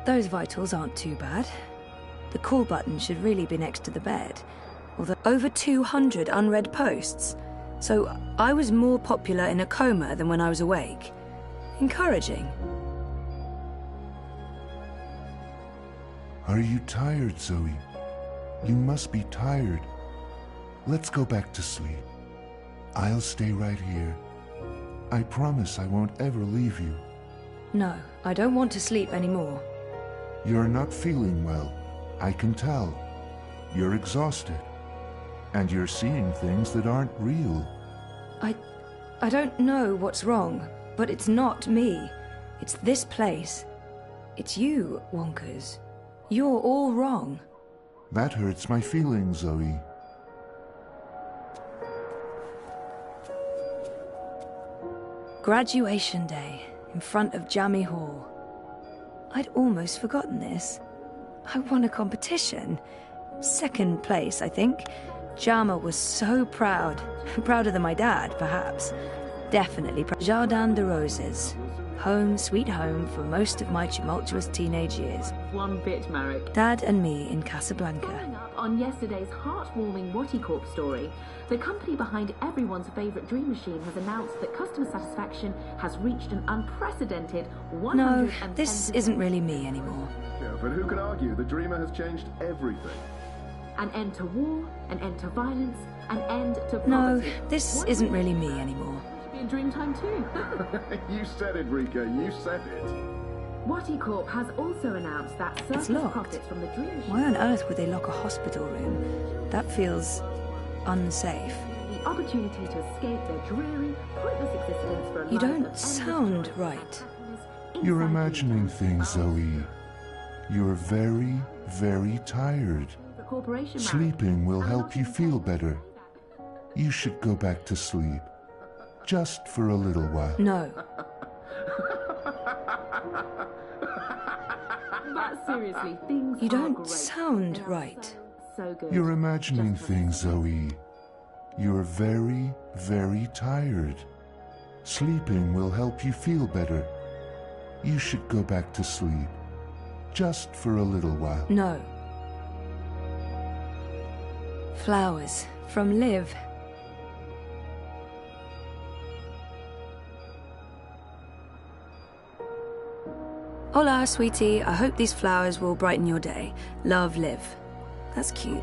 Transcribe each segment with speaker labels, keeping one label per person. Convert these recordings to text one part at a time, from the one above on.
Speaker 1: Those vitals aren't too bad. The call button should really be next to the bed. Although over 200 unread posts. So I was more popular in a coma than when I was awake. Encouraging.
Speaker 2: Are you tired, Zoe? You must be tired. Let's go back to sleep. I'll stay right here. I promise I won't ever leave you.
Speaker 1: No, I don't want to sleep anymore.
Speaker 2: You're not feeling well. I can tell. You're exhausted. And you're seeing things that aren't real.
Speaker 1: I don't know what's wrong, but it's not me. It's this place. It's you, Wonkers. You're all wrong.
Speaker 2: That hurts my feelings, Zoe.
Speaker 1: Graduation day, in front of Jammy Hall. I'd almost forgotten this. I won a competition. Second place, I think. Jama was so proud. Prouder than my dad, perhaps. Definitely proud. Jardin de Roses. Home, sweet home for most of my tumultuous teenage years.
Speaker 3: One bit, Marek.
Speaker 1: Dad and me in Casablanca.
Speaker 3: Following up on yesterday's heartwarming Wattie story, the company behind everyone's favourite dream machine has announced that customer satisfaction has reached an unprecedented 110%.
Speaker 1: No, this isn't really me anymore.
Speaker 4: Yeah, but who can argue? The dreamer has changed everything.
Speaker 3: An end to war, an end to violence, an end to poverty.
Speaker 1: No, this isn't really me anymore.
Speaker 3: Be in Dreamtime too.
Speaker 4: You said it, Rika. You said it.
Speaker 3: Wattie Corp has also announced that surplus
Speaker 1: locked.
Speaker 3: profits from the dream machine.
Speaker 1: Why on earth would they lock a hospital room? That feels unsafe.
Speaker 3: The opportunity to escape their dreary, pointless existence for a
Speaker 1: You
Speaker 3: life
Speaker 1: don't
Speaker 3: of endless
Speaker 1: sound
Speaker 3: joy and
Speaker 1: right.
Speaker 3: happiness
Speaker 2: You're
Speaker 3: inside
Speaker 2: imagining
Speaker 3: the
Speaker 2: things, Zoe. You're very, very tired.
Speaker 3: corporation.
Speaker 2: Sleeping will help you feel better. You should go back to sleep. Just for a little while.
Speaker 1: No.
Speaker 3: But seriously, things
Speaker 1: You
Speaker 3: are
Speaker 1: don't
Speaker 3: great.
Speaker 1: sound
Speaker 3: They are
Speaker 1: right.
Speaker 3: So good.
Speaker 2: You're imagining
Speaker 3: Just for
Speaker 2: things,
Speaker 3: this.
Speaker 2: Zoe. You're very, very tired. Sleeping will help you feel better. You should go back to sleep. Just for a little while.
Speaker 1: No. Flowers from Liv. Hola, sweetie. I hope these flowers will brighten your day. Love, Liv. That's cute.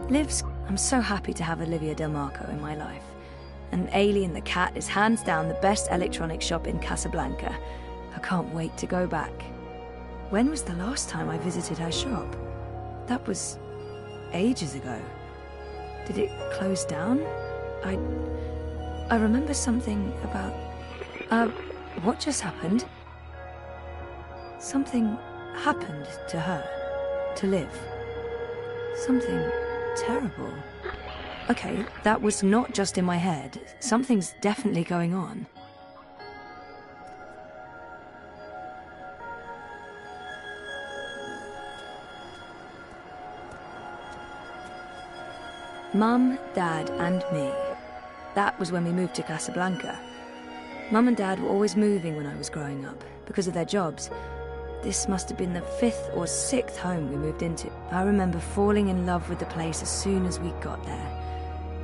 Speaker 1: Liv's... I'm so happy to have Olivia Del Marco in my life. And Alien the cat is hands down the best electronics shop in Casablanca. I can't wait to go back. When was the last time I visited her shop? That was ages ago. Did it close down? I remember something about... what just happened? Something happened to her, to Liv. Something terrible. Okay, that was not just in my head. Something's definitely going on. Mum, Dad, and me. That was when we moved to Casablanca. Mum and Dad were always moving when I was growing up, because of their jobs. This must have been the 5th or 6th home we moved into. I remember falling in love with the place as soon as we got there.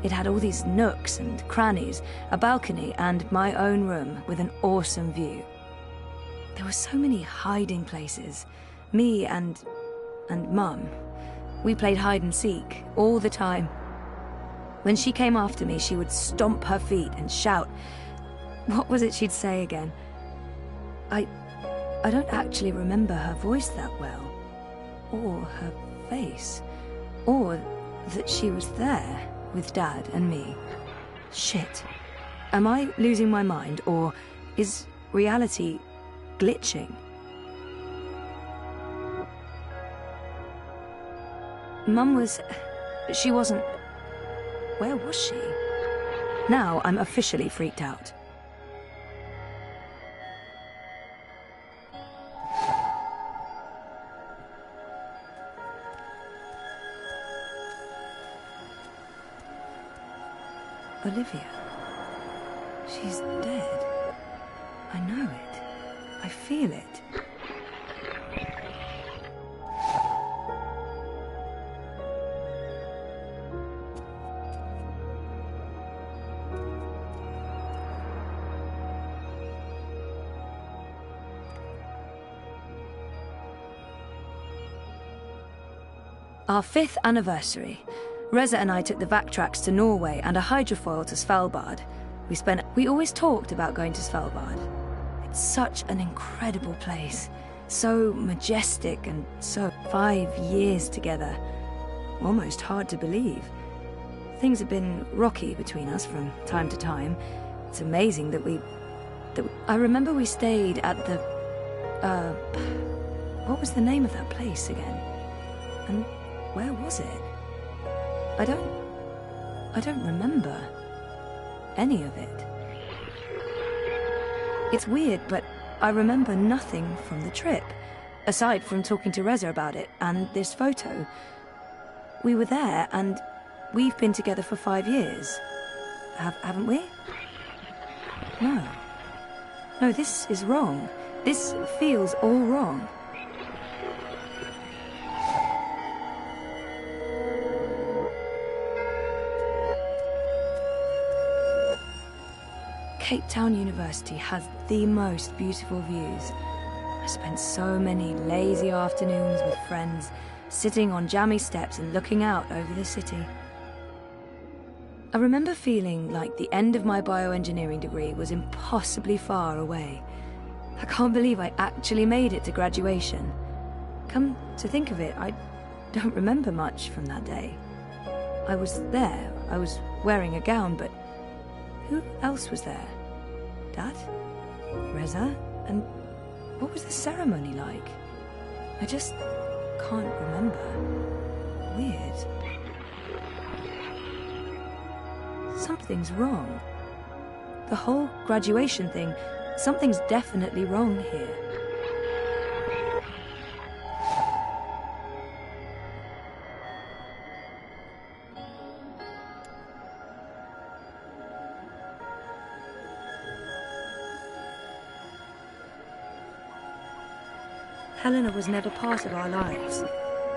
Speaker 1: It had all these nooks and crannies, a balcony, and my own room with an awesome view. There were so many hiding places. Me and Mum. We played hide and seek all the time. When she came after me, she would stomp her feet and shout. What was it she'd say again? I don't actually remember her voice that well, or her face, or that she was there with Dad and me. Shit. Am I losing my mind, or is reality glitching? Mum was... she wasn't... Where was she? Now I'm officially freaked out. Olivia. She's dead. I know it. I feel it. Our 5th anniversary. Reza and I took the vac tracks to Norway and a hydrofoil to Svalbard. We always talked about going to Svalbard. It's such an incredible place. So majestic and so 5 years together. Almost hard to believe. Things have been rocky between us from time to time. It's amazing that I remember we stayed at the... what was the name of that place again? And where was it? I don't remember any of it. It's weird, but I remember nothing from the trip, aside from talking to Reza about it and this photo. We were there, and we've been together for 5 years. Haven't we? No. No, this is wrong. This feels all wrong. Cape Town University has the most beautiful views. I spent so many lazy afternoons with friends, sitting on jammy steps and looking out over the city. I remember feeling like the end of my bioengineering degree was impossibly far away. I can't believe I actually made it to graduation. Come to think of it, I don't remember much from that day. I was there, I was wearing a gown, but who else was there? Dad? Reza? And what was the ceremony like? I just can't remember. Weird. Something's wrong. The whole graduation thing, something's definitely wrong here. Helena was never part of our lives.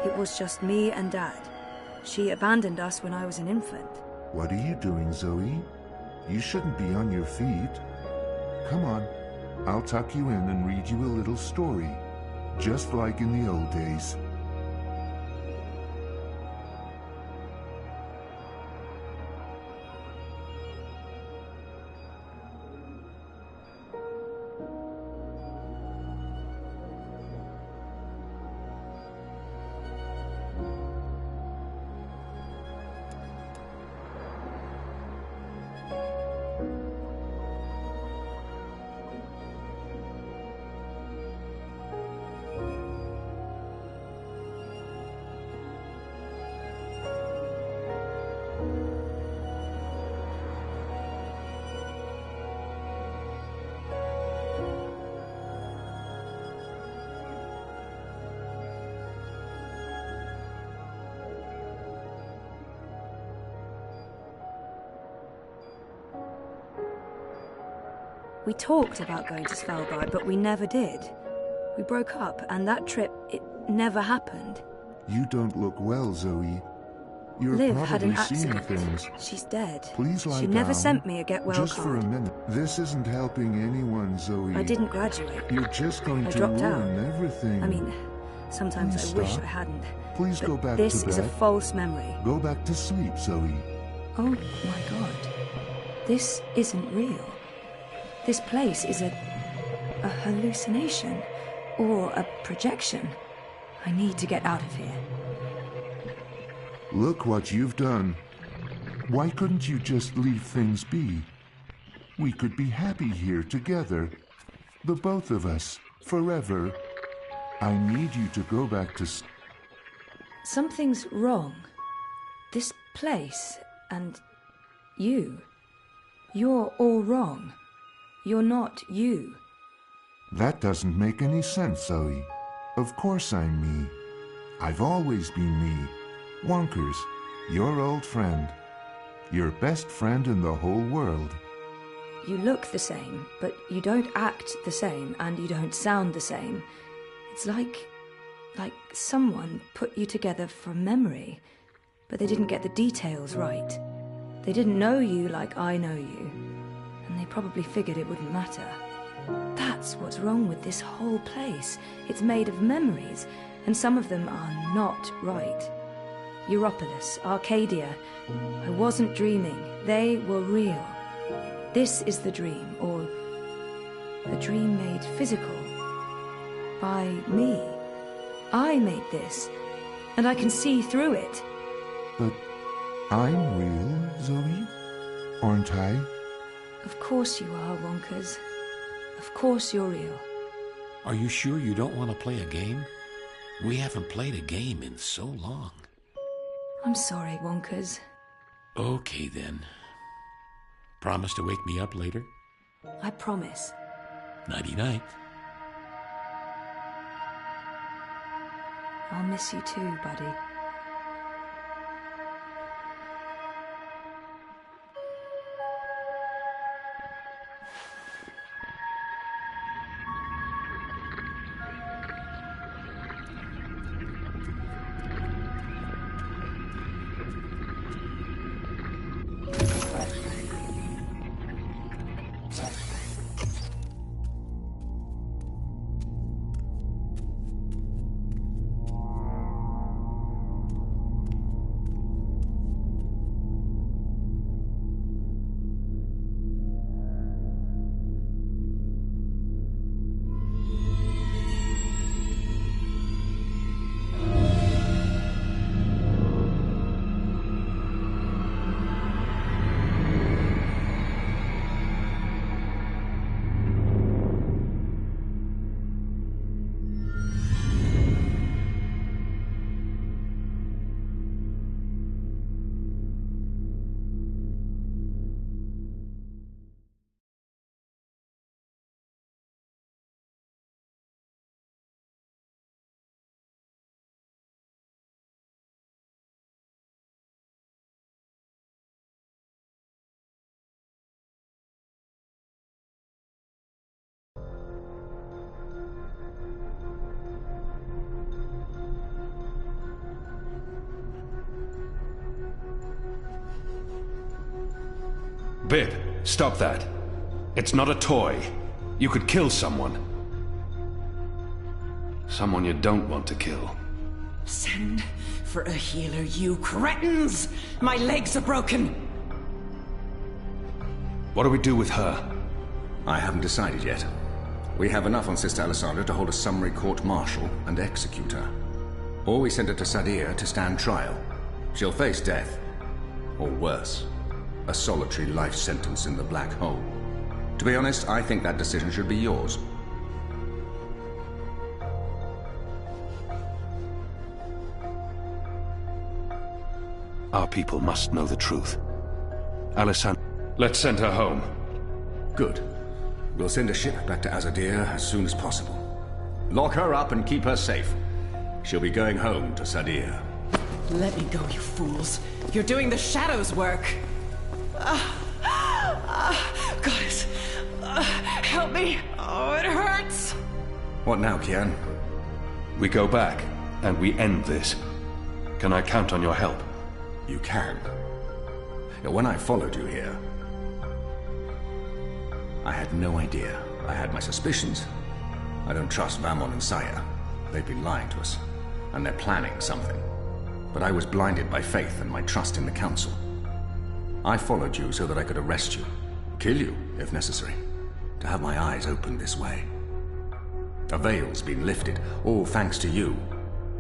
Speaker 1: It was just me and Dad. She abandoned us when I was an infant.
Speaker 2: What are you doing, Zoe? You shouldn't be on your feet. Come on, I'll tuck you in and read you a little story, just like in the old days.
Speaker 1: We talked about going to Svalbard, but we never did. We broke up, and that trip, it never happened.
Speaker 2: You don't look well, Zoe. You're
Speaker 1: Liv
Speaker 2: probably
Speaker 1: had an
Speaker 2: seeing
Speaker 1: accident.
Speaker 2: things.
Speaker 1: She's dead.
Speaker 2: Please lie
Speaker 1: She
Speaker 2: down.
Speaker 1: never sent me a get well
Speaker 2: Just
Speaker 1: card.
Speaker 2: for a minute. This isn't helping anyone, Zoe.
Speaker 1: I didn't graduate.
Speaker 2: You're just going
Speaker 1: I
Speaker 2: to
Speaker 1: dropped
Speaker 2: ruin
Speaker 1: out.
Speaker 2: everything.
Speaker 1: I mean, sometimes
Speaker 2: Please
Speaker 1: I wish
Speaker 2: stop.
Speaker 1: I hadn't.
Speaker 2: Please
Speaker 1: But
Speaker 2: go back
Speaker 1: this
Speaker 2: to
Speaker 1: is a
Speaker 2: bed.
Speaker 1: false memory.
Speaker 2: Go back to sleep, Zoe.
Speaker 1: Oh my god. This isn't real. This place is a hallucination or a projection. I need to get out of here.
Speaker 2: Look what you've done. Why couldn't you just leave things be? We could be happy here together. The both of us, forever. I need you to go back to...
Speaker 1: Something's wrong. This place and you. You're all wrong. You're not you.
Speaker 2: That doesn't make any sense, Zoe. Of course I'm me. I've always been me. Wonkers, your old friend. Your best friend in the whole world.
Speaker 1: You look the same, but you don't act the same, and you don't sound the same. It's like someone put you together from memory, but they didn't get the details right. They didn't know you like I know you, and they probably figured it wouldn't matter. That's what's wrong with this whole place. It's made of memories, and some of them are not right. Europolis, Arcadia. I wasn't dreaming. They were real. This is the dream, or a dream made physical. By me. I made this, and I can see through it.
Speaker 2: But I'm real, Zoe, aren't I?
Speaker 1: Of course you are, Wonkers. Of course you're real.
Speaker 5: Are you sure you don't want to play a game? We haven't played a game in so long.
Speaker 1: I'm sorry, Wonkers.
Speaker 5: Okay, then. Promise to wake me up later?
Speaker 1: I promise.
Speaker 5: Nighty-night.
Speaker 1: I'll miss you too, buddy.
Speaker 6: Bib, stop that. It's not a toy. You could kill someone. Someone you don't want to kill.
Speaker 7: Send for a healer, you cretins! My legs are broken!
Speaker 6: What do we do with her?
Speaker 8: I haven't decided yet. We have enough on Sister Alessandra to hold a summary court-martial and execute her. Or we send her to Sadir to stand trial. She'll face death. Or worse. A solitary life sentence in the black hole. To be honest, I think that decision should be yours.
Speaker 6: Our people must know the truth. Alessandra, let's send her home.
Speaker 8: Good. We'll send a ship back to Azadir as soon as possible. Lock her up and keep her safe. She'll be going home to Sadir.
Speaker 7: Let me go, you fools. You're doing the Shadow's work. Guys, help me. Oh, it hurts.
Speaker 8: What now, Kian?
Speaker 6: We go back, and we end this. Can I count on your help?
Speaker 8: You can. Now, when I followed you here, I had no idea. I had my suspicions. I don't trust Vamon and Saya. They've been lying to us, and they're planning something. But I was blinded by faith and my trust in the Council. I followed you so that I could arrest you, kill you, if necessary, to have my eyes opened this way. A veil's been lifted, all thanks to you,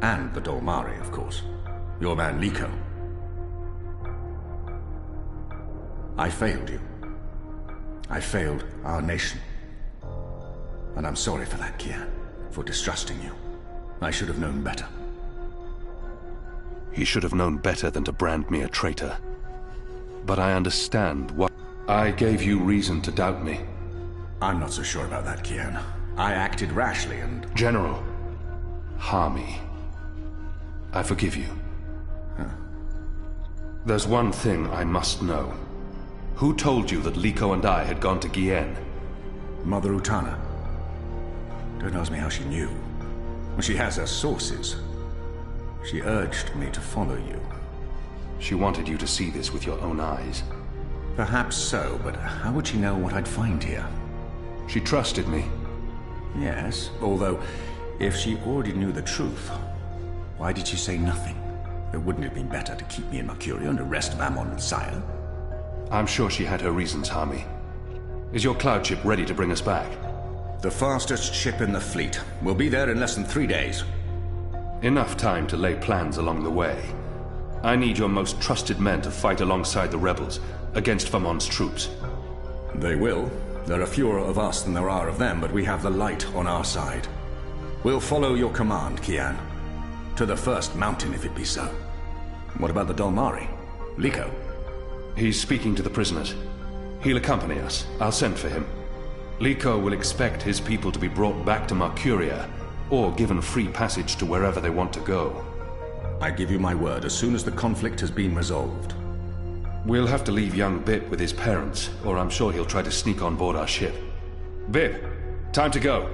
Speaker 8: and the Dolmari, of course. Your man Liko. I failed you. I failed our nation. And I'm sorry for that, Kian, for distrusting you. I should have known better.
Speaker 6: He should have known better than to brand me a traitor. But I understand what... I gave you reason to doubt me.
Speaker 8: I'm not so sure about that, Kian. I acted rashly and...
Speaker 6: General, Harmy, I forgive you.
Speaker 8: Huh.
Speaker 6: There's one thing I must know. Who told you that Liko and I had gone to Kian?
Speaker 8: Mother Utana. Don't ask me how she knew. She has her sources. She urged me to follow you.
Speaker 6: She wanted you to see this with your own eyes.
Speaker 8: Perhaps so, but how would she know what I'd find here?
Speaker 6: She trusted me.
Speaker 8: Yes, although, if she already knew the truth, why did she say nothing? Wouldn't it have been better to keep me in Mercuria and arrest Vamon and Saya?
Speaker 6: I'm sure she had her reasons, Harmy. Is your cloud ship ready to bring us back?
Speaker 8: The fastest ship in the fleet. We'll be there in less than 3 days.
Speaker 6: Enough time to lay plans along the way. I need your most trusted men to fight alongside the rebels against Vamon's troops.
Speaker 8: They will. There are fewer of us than there are of them, but we have the light on our side. We'll follow your command, Kian. To the first mountain, if it be so. What about the Dolmari? Liko?
Speaker 6: He's speaking to the prisoners. He'll accompany us. I'll send for him. Liko will expect his people to be brought back to Mercuria, or given free passage to wherever they want to go.
Speaker 8: I give you my word, as soon as the conflict has been resolved.
Speaker 6: We'll have to leave young Bip with his parents, or I'm sure he'll try to sneak on board our ship. Bip, time to go.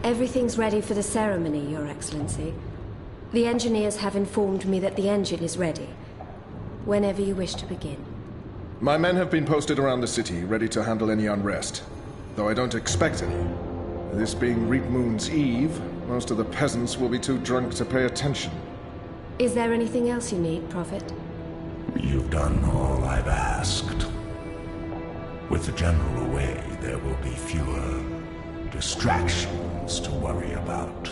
Speaker 9: Everything's ready for the ceremony, Your Excellency. The engineers have informed me that the engine is ready. Whenever you wish to begin.
Speaker 10: My men have been posted around the city, ready to handle any unrest. Though I don't expect any. This being Reap Moon's Eve, most of the peasants will be too drunk to pay attention.
Speaker 9: Is there anything else you need, Prophet?
Speaker 11: You've done all I've asked. With the General away, there will be fewer distractions to worry about.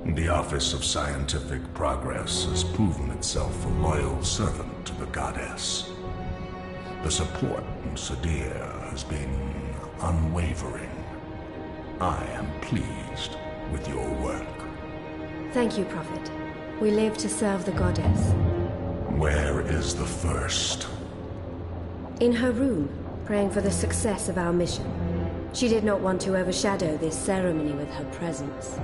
Speaker 11: The Office of Scientific Progress has proven itself a loyal servant to the goddess. The support in Sadir has been unwavering. I am pleased with your work.
Speaker 9: Thank you, Prophet. We live to serve the goddess.
Speaker 11: Where is the first?
Speaker 9: In her room, praying for the success of our mission. She did not want to overshadow this ceremony with her presence.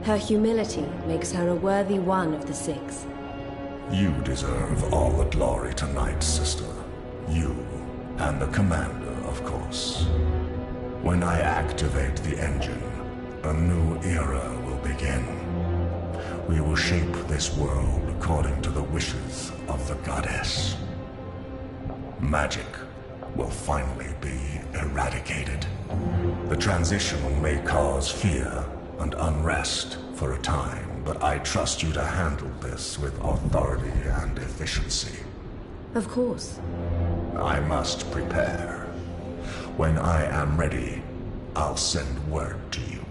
Speaker 9: Her humility makes her a worthy one of the six.
Speaker 11: You deserve all the glory tonight, sister. You, and the commander, of course. When I activate the engine, a new era will begin. We will shape this world according to the wishes of the goddess. Magic will finally be eradicated. The transition may cause fear and unrest for a time, but I trust you to handle this with authority and efficiency.
Speaker 9: Of course.
Speaker 11: I must prepare. When I am ready, I'll send word to you.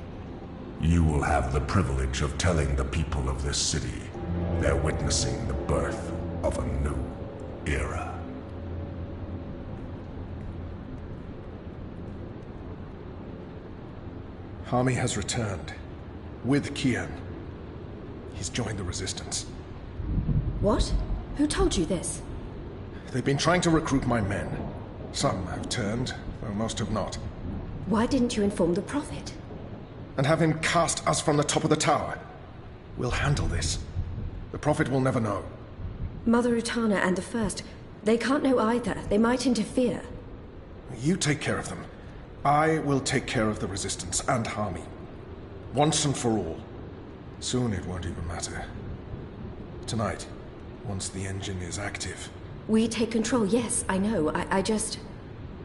Speaker 11: You will have the privilege of telling the people of this city they're witnessing the birth of a new era.
Speaker 10: Harmy has returned. With Kian. He's joined the Resistance.
Speaker 9: What? Who told you this?
Speaker 10: They've been trying to recruit my men. Some have turned, though most have not.
Speaker 9: Why didn't you inform the Prophet?
Speaker 10: And have him cast us from the top of the tower. We'll handle this. The Prophet will never know.
Speaker 9: Mother Utana and the First, they can't know either. They might interfere.
Speaker 10: You take care of them. I will take care of the Resistance and Harmy. Once and for all. Soon it won't even matter. Tonight, once the engine is active.
Speaker 9: We take control, yes, I know. I just...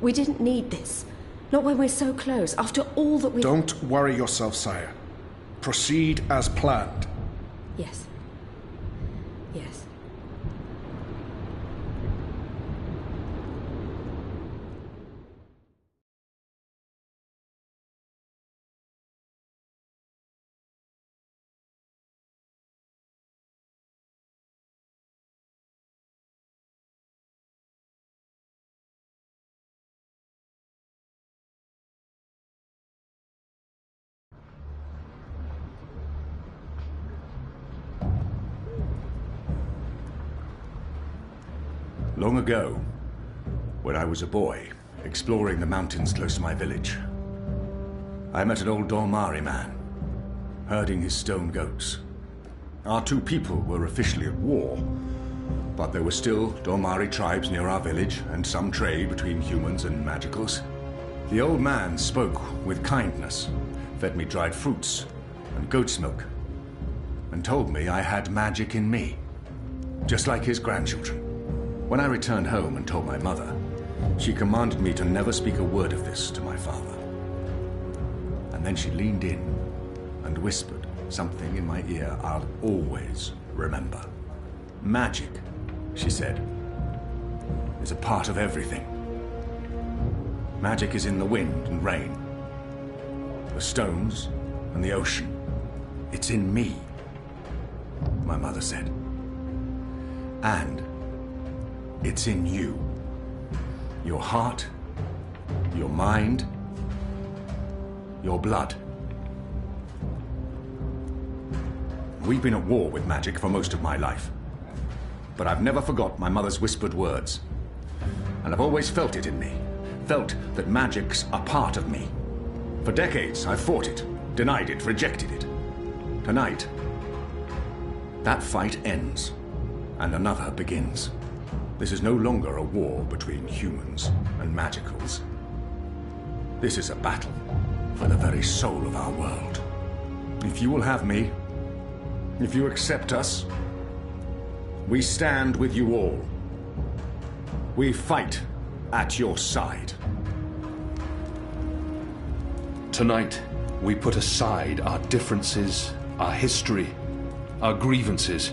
Speaker 9: We didn't need this. Not when we're so close, after all that we...
Speaker 10: Don't worry yourself, sire. Proceed as planned.
Speaker 9: Yes. Yes.
Speaker 8: Long ago, when I was a boy, exploring the mountains close to my village, I met an old Dolmari man, herding his stone goats. Our two people were officially at war, But there were still Dormari tribes near our village, and some trade between humans and magicals. The old man spoke with kindness, fed me dried fruits and goat's milk, and told me I had magic in me, just like his grandchildren. When I returned home and told my mother, she commanded me to never speak a word of this to my father. And then she leaned in and whispered something in my ear I'll always remember. Magic, she said, is a part of everything. Magic is in the wind and rain, the stones and the ocean. It's in me, my mother said. And it's in you. Your heart, your mind, your blood. We've been at war with magic for most of my life. But I've never forgot my mother's whispered words. And I've always felt it in me. Felt that magic's a part of me. For decades, I've fought it, denied it, rejected it. Tonight, that fight ends, and another begins. This is no longer a war between humans and magicals. This is a battle for the very soul of our world. If you will have me, if you accept us, we stand with you all. We fight at your side.
Speaker 6: Tonight, we put aside our differences, our history, our grievances,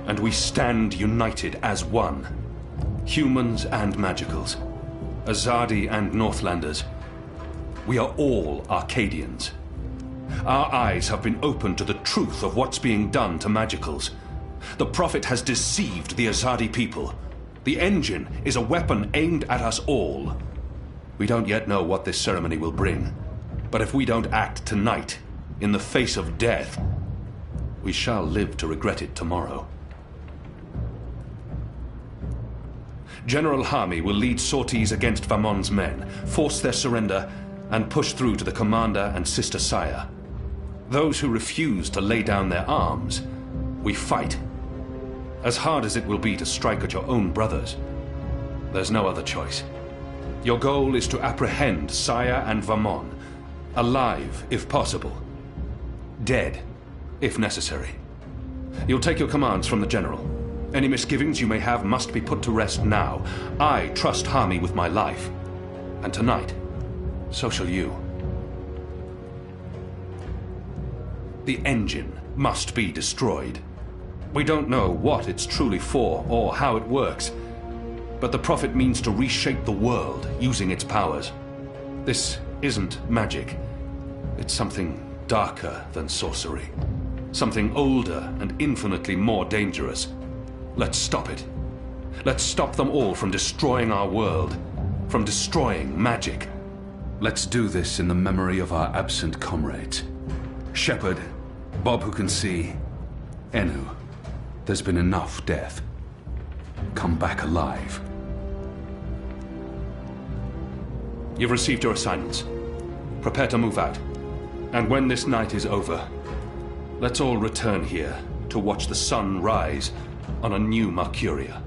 Speaker 6: and we stand united as one. Humans and magicals, Azadi and Northlanders. We are all Arcadians. Our eyes have been opened to the truth of what's being done to magicals. The Prophet has deceived the Azadi people. The engine is a weapon aimed at us all. We don't yet know what this ceremony will bring, but if we don't act tonight, in the face of death, we shall live to regret it tomorrow. General Hami will lead sorties against Vamon's men, force their surrender, and push through to the commander and Sister Saya. Those who refuse to lay down their arms, we fight. As hard as it will be to strike at your own brothers, there's no other choice. Your goal is to apprehend Saya and Vamon, alive if possible, dead if necessary. You'll take your commands from the General. Any misgivings you may have must be put to rest now. I trust Hami with my life. And tonight, so shall you. The engine must be destroyed. We don't know what it's truly for or how it works, but the Prophet means to reshape the world using its powers. This isn't magic. It's something darker than sorcery. Something older and infinitely more dangerous. Let's stop it. Let's stop them all from destroying our world, from destroying magic. Let's do this in the memory of our absent comrades. Shepard, Bob who can see, Enu. There's been enough death. Come back alive. You've received your assignments. Prepare to move out. And when this night is over, let's all return here to watch the sun rise on a new Mercuria.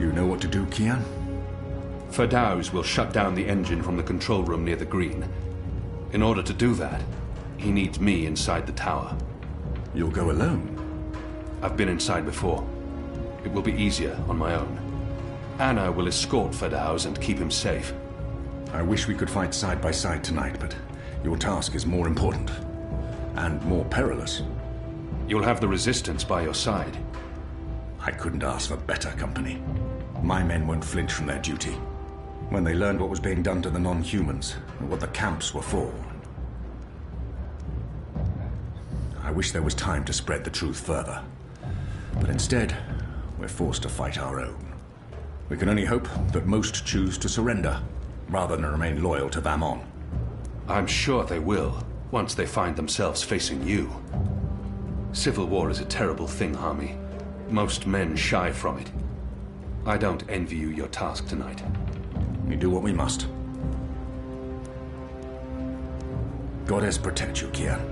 Speaker 8: You know what to do, Kian?
Speaker 6: Ferdows will shut down the engine from the control room near the green. In order to do that, he needs me inside the tower.
Speaker 8: You'll go alone?
Speaker 6: I've been inside before. It will be easier on my own. Anna will escort Ferdows and keep him safe.
Speaker 8: I wish we could fight side by side tonight, but your task is more important. And more perilous.
Speaker 6: You'll have the Resistance by your side.
Speaker 8: I couldn't ask for better company. My men won't flinch from their duty. When they learned what was being done to the non-humans, and what the camps were for. I wish there was time to spread the truth further. But instead, we're forced to fight our own. We can only hope that most choose to surrender, rather than remain loyal to Vamon.
Speaker 6: I'm sure they will, once they find themselves facing you. Civil war is a terrible thing, Hami. Most men shy from it. I don't envy you your task tonight.
Speaker 8: We do what we must. Goddess protect you, Kian.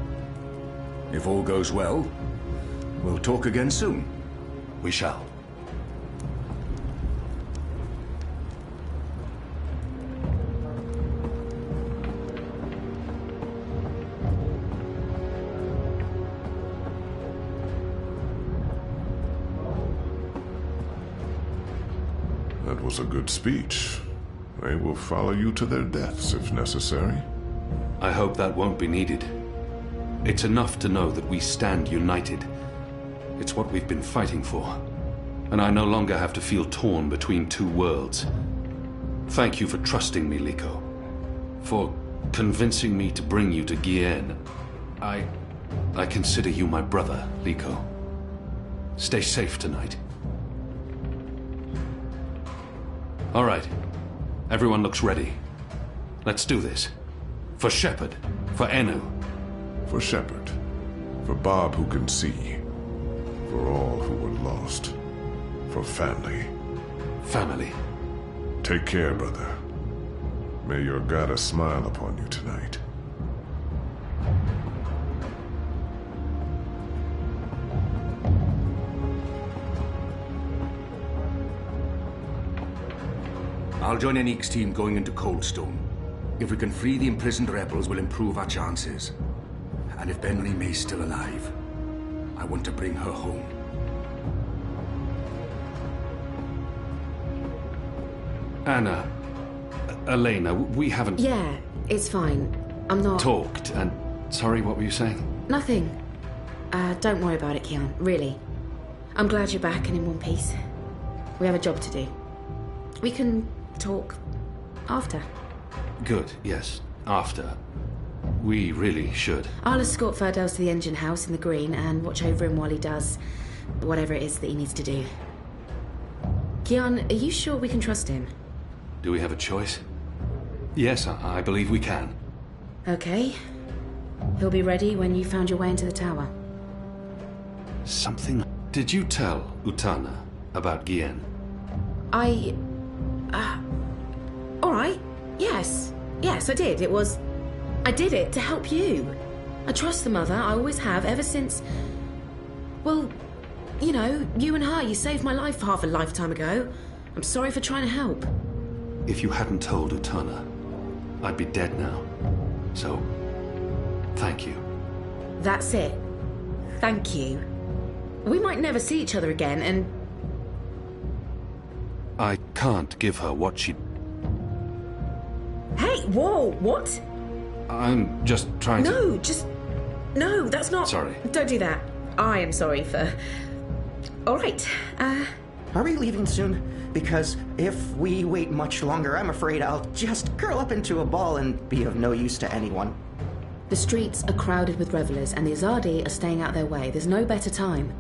Speaker 8: If all goes well, we'll talk again soon.
Speaker 6: We shall.
Speaker 2: That was a good speech. They will follow you to their deaths if necessary.
Speaker 6: I hope that won't be needed. It's enough to know that we stand united. It's what we've been fighting for. And I no longer have to feel torn between two worlds. Thank you for trusting me, Liko. For convincing me to bring you to Kian. I consider you my brother, Liko. Stay safe tonight. All right. Everyone looks ready. Let's do this. For Shepard. For Enu.
Speaker 2: For Shepard. For Bob who can see. For all who were lost. For family.
Speaker 6: Family.
Speaker 2: Take care, brother. May your goddess smile upon you tonight.
Speaker 8: I'll join Enique's team going into Coldstone. If we can free the imprisoned rebels, we'll improve our chances. And if Benry May's still alive, I want to bring her home.
Speaker 6: Anna, Elena, we haven't...
Speaker 12: Yeah, it's fine. I'm not...
Speaker 6: talked, and... Sorry, what were you saying?
Speaker 12: Nothing. Don't worry about it, Kian, really. I'm glad you're back and in one piece. We have a job to do. We can talk after.
Speaker 6: Good, yes. After. We really should.
Speaker 12: I'll escort Ferdels to the engine house in the green and watch over him while he does whatever it is that he needs to do. Kian, are you sure we can trust him?
Speaker 6: Do we have a choice? Yes, I believe we can.
Speaker 12: Okay. He'll be ready when you found your way into the tower.
Speaker 6: Something... Did you tell Utana about Kian?
Speaker 12: All right. Yes. Yes, I did. I did it to help you. I trust the mother. I always have, ever since... Well, you know, you and her, you saved my life half a lifetime ago. I'm sorry for trying to help.
Speaker 6: If you hadn't told Utana, I'd be dead now. So, thank you.
Speaker 12: That's it. Thank you. We might never see each other again, and...
Speaker 6: I can't give her what she...
Speaker 12: Hey, whoa, what?
Speaker 6: I'm just trying to...
Speaker 12: No, that's not...
Speaker 6: Sorry.
Speaker 12: Don't do that. I am sorry for... All right,
Speaker 13: Are we leaving soon? Because if we wait much longer, I'm afraid I'll just curl up into a ball and be of no use to anyone.
Speaker 12: The streets are crowded with revelers, and the Azadi are staying out their way. There's no better time.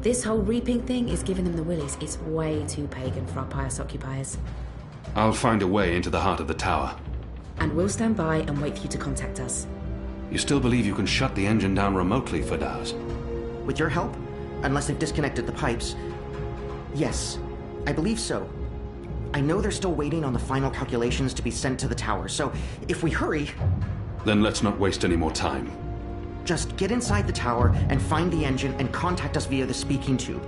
Speaker 12: This whole reaping thing is giving them the willies. It's way too pagan for our pious occupiers.
Speaker 6: I'll find a way into the heart of the tower.
Speaker 12: And we'll stand by and wait for you to contact us.
Speaker 6: You still believe you can shut the engine down remotely, Ferdow's?
Speaker 13: With your help? Unless they've disconnected the pipes. Yes, I believe so. I know they're still waiting on the final calculations to be sent to the tower, so if we hurry...
Speaker 6: Then let's not waste any more time.
Speaker 13: Just get inside the tower and find the engine and contact us via the speaking tube.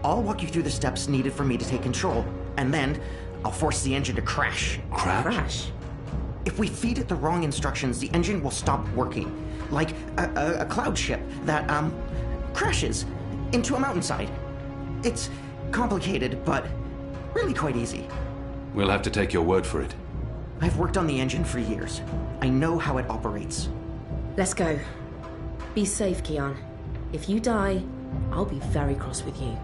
Speaker 13: I'll walk you through the steps needed for me to take control, and then I'll force the engine to crash.
Speaker 12: Crash?
Speaker 13: If we feed it the wrong instructions, the engine will stop working. Like a cloud ship that, crashes into a mountainside. It's complicated, but really quite easy.
Speaker 6: We'll have to take your word for it.
Speaker 13: I've worked on the engine for years. I know how it operates.
Speaker 12: Let's go. Be safe, Kian. If you die, I'll be very cross with you.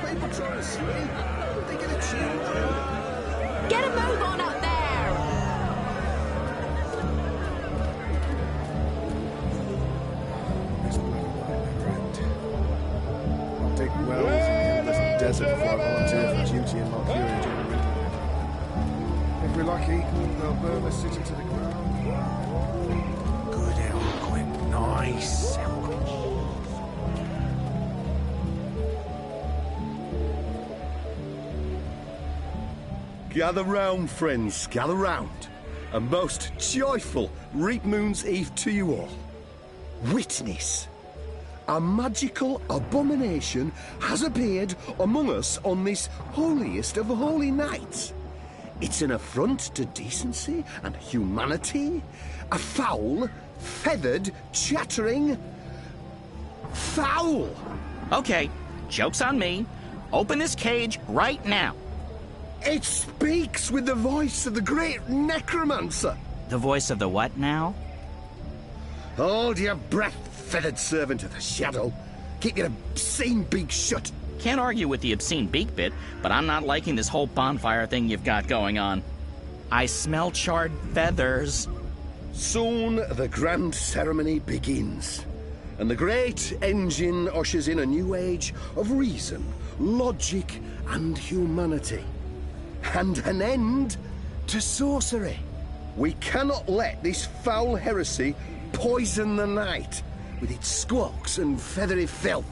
Speaker 4: People trying to sleep. They get a tune.
Speaker 12: Get a move on up there!
Speaker 10: This bloody nightmare end. I'll dig wells in the endless desert before I volunteer for duty in Mercuria during the winter. If we're lucky, they'll burn the city to the ground.
Speaker 11: Good eloquent, nice eloquent.
Speaker 14: Gather round, friends, gather round. A most joyful Reap Moon's Eve to you all. Witness. A magical abomination has appeared among us on this holiest of holy nights. It's an affront to decency and humanity. A foul, feathered, chattering... fowl!
Speaker 15: Okay, joke's on me. Open this cage right now.
Speaker 14: It speaks with the voice of the great necromancer.
Speaker 15: The voice of the what now?
Speaker 14: Hold your breath, feathered servant of the shadow. Keep your obscene beak shut.
Speaker 15: Can't argue with the obscene beak bit, but I'm not liking this whole bonfire thing you've got going on. I smell charred feathers.
Speaker 14: Soon the grand ceremony begins, and the great engine ushers in a new age of reason, logic, and humanity. And an end to sorcery. We cannot let this foul heresy poison the night with its squawks and feathery filth.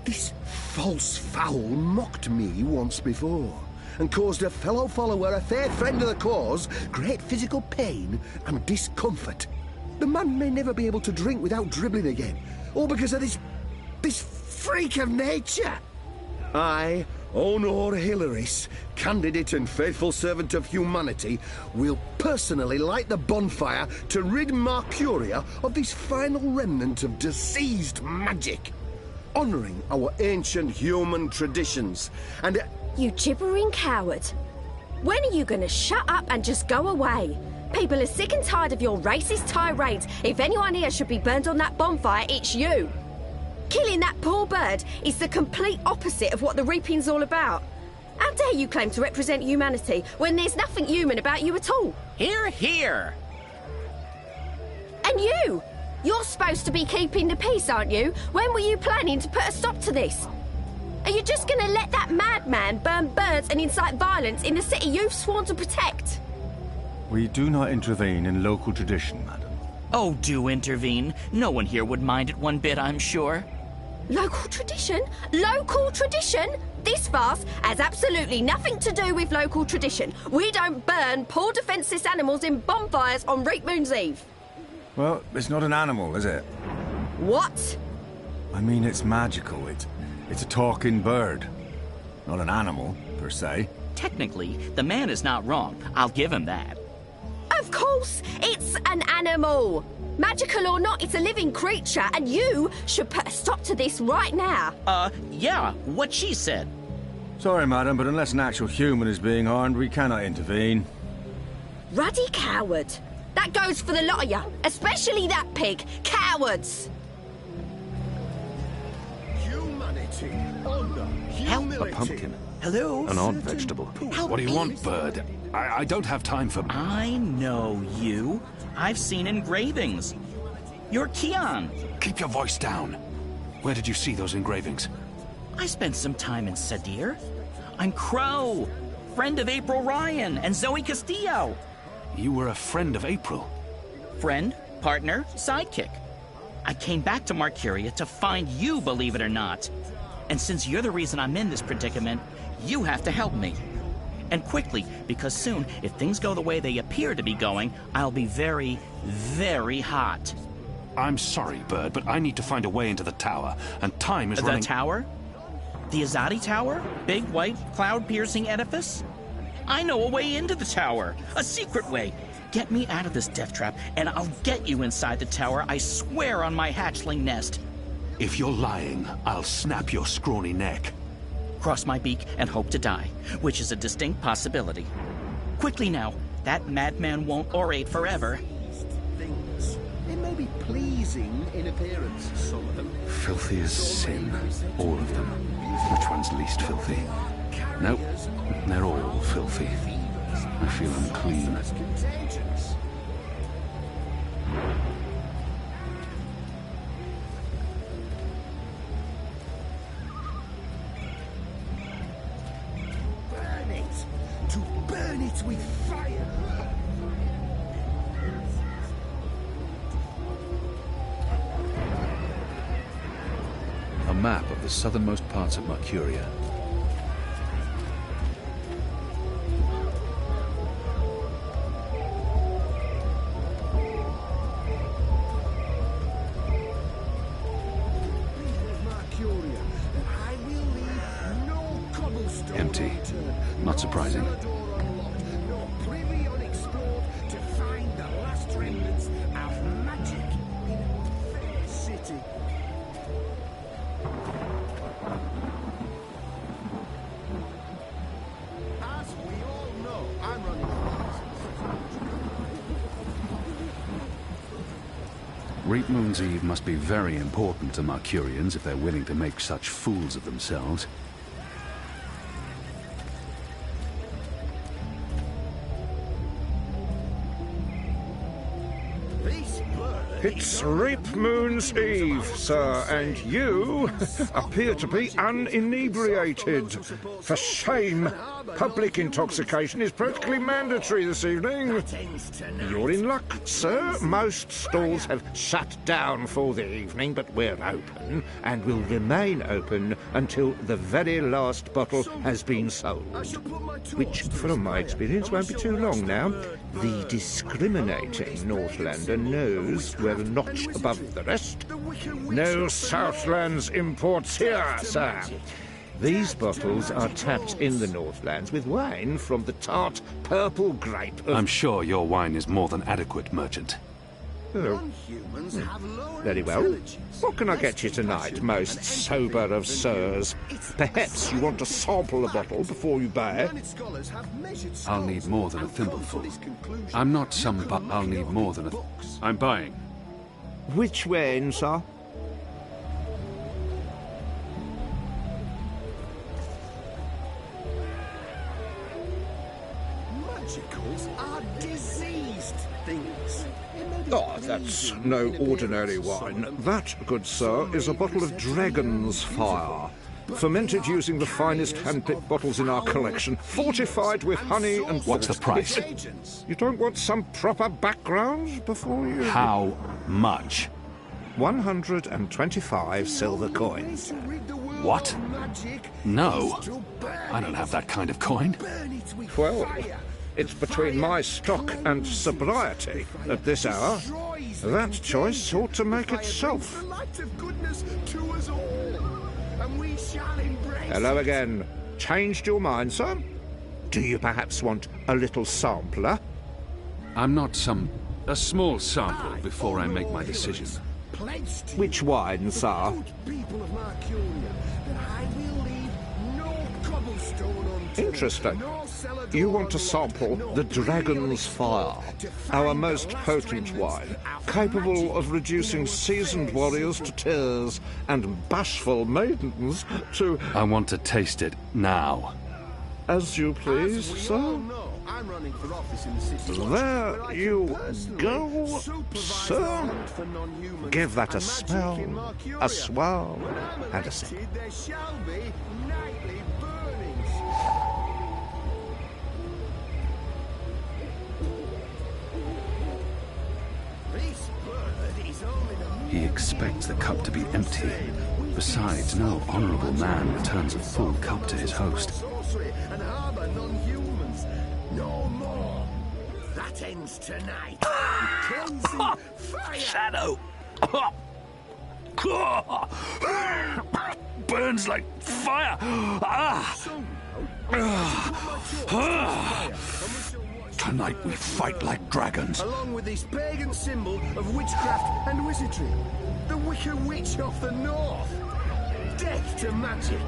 Speaker 14: This false fowl mocked me once before and caused a fellow follower, a fair friend of the cause, great physical pain and discomfort. The man may never be able to drink without dribbling again, all because of this freak of nature. I, Honor Hilaris, candidate and faithful servant of humanity, will personally light the bonfire to rid Mercuria of this final remnant of diseased magic, honouring our ancient human traditions, and...
Speaker 9: You gibbering coward. When are you gonna shut up and just go away? People are sick and tired of your racist tirades. If anyone here should be burned on that bonfire, it's you. Killing that poor bird is the complete opposite of what the reaping's all about. How dare you claim to represent humanity when there's nothing human about you at all?
Speaker 15: Hear, hear!
Speaker 9: And you! You're supposed to be keeping the peace, aren't you? When were you planning to put a stop to this? Are you just gonna let that madman burn birds and incite violence in the city you've sworn to protect?
Speaker 16: We do not intervene in local tradition, madam.
Speaker 15: Oh, do intervene. No one here would mind it one bit, I'm sure.
Speaker 9: Local tradition? Local tradition? This farce has absolutely nothing to do with local tradition. We don't burn poor defenceless animals in bonfires on Reap Moon's Eve.
Speaker 16: Well, it's not an animal, is it?
Speaker 9: What?
Speaker 16: I mean, it's magical. It's a talking bird. Not an animal, per se.
Speaker 15: Technically, the man is not wrong. I'll give him that.
Speaker 9: Of course, it's an animal. Magical or not, it's a living creature, and you should put a stop to this right now.
Speaker 15: Yeah, what she said.
Speaker 16: Sorry, madam, but unless an actual human is being harmed, we cannot intervene.
Speaker 9: Ruddy coward. That goes for the lot of you, especially that pig. Cowards!
Speaker 14: Humanity, honor, humility.
Speaker 6: A pumpkin.
Speaker 15: Hello?
Speaker 6: An odd vegetable.
Speaker 5: What do you want, bird? I don't have time for...
Speaker 15: I know you. I've seen engravings. You're Kian.
Speaker 5: Keep your voice down. Where did you see those engravings?
Speaker 15: I spent some time in Sadir. I'm Crow, friend of April Ryan and Zoe Castillo.
Speaker 5: You were a friend of April?
Speaker 15: Friend, partner, sidekick. I came back to Mercuria to find you, believe it or not. And since you're the reason I'm in this predicament, you have to help me. And quickly, because soon, if things go the way they appear to be going, I'll be very, very hot.
Speaker 5: I'm sorry, Bird, but I need to find a way into the tower, and time is running...
Speaker 15: The tower? The Azadi Tower? Big, white, cloud-piercing edifice? I know a way into the tower. A secret way. Get me out of this death trap, and I'll get you inside the tower, I swear on my hatchling nest.
Speaker 5: If you're lying, I'll snap your scrawny neck.
Speaker 15: Cross my beak and hope to die, which is a distinct possibility. Quickly now, that madman won't orate forever.
Speaker 14: Things. It may be pleasing in appearance, some of them.
Speaker 16: filthy as sin. All of them. Which one's least filthy? Nope, they're all filthy. I feel unclean.
Speaker 14: Burn it! To burn it with fire!
Speaker 16: A map of the southernmost parts of Mercuria. Empty. Not surprising. Reap Moon's Eve must be very important to Mercurians if they're willing to make such fools of themselves.
Speaker 10: It's Reap Moon's Eve, sir, and you appear to be uninebriated. For shame! Public intoxication is practically mandatory this evening. You're in luck, sir. Most stalls have shut down for the evening, but we're open and will remain open until the very last bottle has been sold. Which, from my experience, won't be too long now. The discriminating Northlander knows we're a notch above the rest. No Southlands imports here, sir. These bottles are tapped in the Northlands with wine from the tart purple grape of...
Speaker 16: I'm sure your wine is more than adequate, merchant.
Speaker 10: Oh. Very well. What can I get you tonight, most sober of sirs? Perhaps you want to sample a bottle before you buy.
Speaker 16: I'll need more than a thimbleful. I'm not some but I'll need more than a... I'm buying.
Speaker 10: Which wine, sir?
Speaker 14: Magicals are diseased things.
Speaker 10: Oh, that's no ordinary wine. That, good sir, is a bottle of Dragon's Fire. Fermented using the finest hand-picked bottles in our collection, fortified with honey and...
Speaker 16: What's the price?
Speaker 10: You don't want some proper background before you...
Speaker 16: How much?
Speaker 10: 125 silver coins.
Speaker 16: What? No. I don't have that kind of coin.
Speaker 10: Well, it's between my stock and sobriety at this hour. That choice ought to make itself. Hello again. Changed your mind, sir? Do you perhaps want a little sampler?
Speaker 16: I'm not some... a small sample before I make my decision.
Speaker 10: Which wine, sir? Interesting. You want to sample the Dragon's Fire, our most potent wine, capable of reducing seasoned warriors to tears and bashful maidens to...
Speaker 16: I want to taste it now.
Speaker 10: As you please, sir. There you go, sir. Give that a smell, a swirl, and a sip.
Speaker 16: He expects the cup to be empty. Besides, no honourable man returns a full cup to his host.
Speaker 14: No more. That ends tonight.
Speaker 16: Shadow! Burns like fire! Tonight we fight like dragons.
Speaker 14: Along with this pagan symbol of witchcraft and wizardry. The Wicker Witch of the North. Death to magic.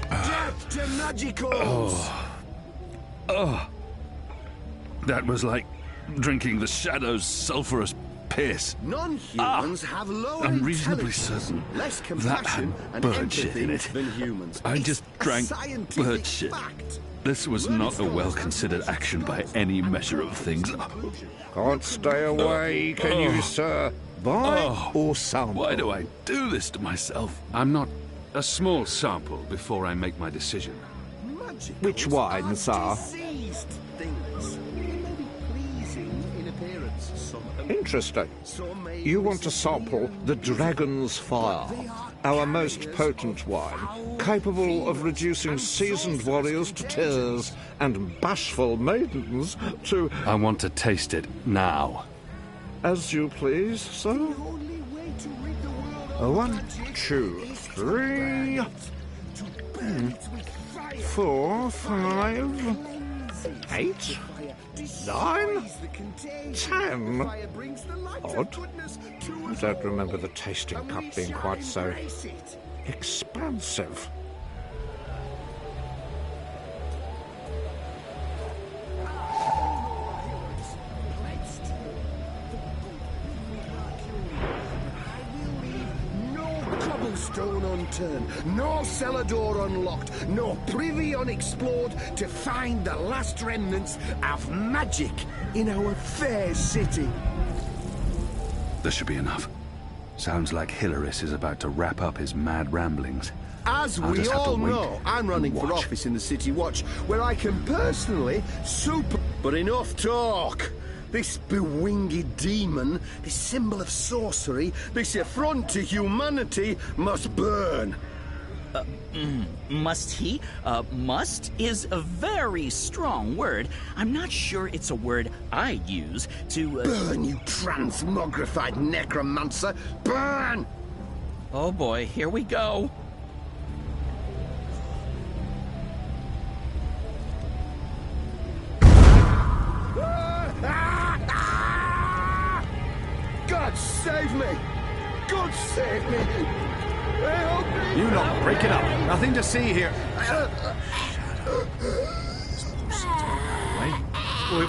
Speaker 14: Death to magicals.
Speaker 16: That was like drinking the Shadow's sulphurous piss.
Speaker 14: Non-humans have lower
Speaker 16: I'm reasonably
Speaker 14: intelligence,
Speaker 16: certain
Speaker 14: less
Speaker 16: that
Speaker 14: compassion
Speaker 16: had
Speaker 14: and
Speaker 16: bird shit in
Speaker 14: empathy
Speaker 16: it.
Speaker 14: than humans.
Speaker 16: I
Speaker 14: It's
Speaker 16: just
Speaker 14: a
Speaker 16: drank
Speaker 14: scientific
Speaker 16: bird shit.
Speaker 14: fact.
Speaker 16: This was not a well-considered action by any measure of things.
Speaker 17: Can't stay away, can you, sir? Buy or sample?
Speaker 16: Why do I do this to myself? I'm not a small sample before I make my decision.
Speaker 17: Which wine, sir?
Speaker 14: Diseased things. They may be pleasing in appearance. Some
Speaker 17: Interesting. You want to sample the Dragon's Fire, our most potent wine, capable of reducing seasoned warriors to tears and bashful maidens to...
Speaker 16: I want to taste it now.
Speaker 17: As you please, sir. 1, 2, 3... 4, 5... 8... 9... 10... Odd. I don't remember the tasting cup being quite so expansive.
Speaker 14: Cobblestone unturned, no cellar door unlocked, no privy unexplored to find the last remnants of magic in our fair city.
Speaker 16: This should be enough. Sounds like Hilaris is about to wrap up his mad ramblings.
Speaker 14: As
Speaker 16: I'll
Speaker 14: we
Speaker 16: just have to
Speaker 14: all
Speaker 16: wait
Speaker 14: know, I'm running
Speaker 16: and
Speaker 14: for
Speaker 16: watch.
Speaker 14: office in the City Watch, where I can personally But enough talk! This bewinged demon, this symbol of sorcery, this affront to humanity must burn.
Speaker 15: Must he? Must is a very strong word. I'm not sure it's a word I use to...
Speaker 14: Burn, you transmogrified necromancer! Burn!
Speaker 15: Oh boy, here we go.
Speaker 14: God save me! God save me! Help me!
Speaker 18: You lot, break it up. Nothing to see here.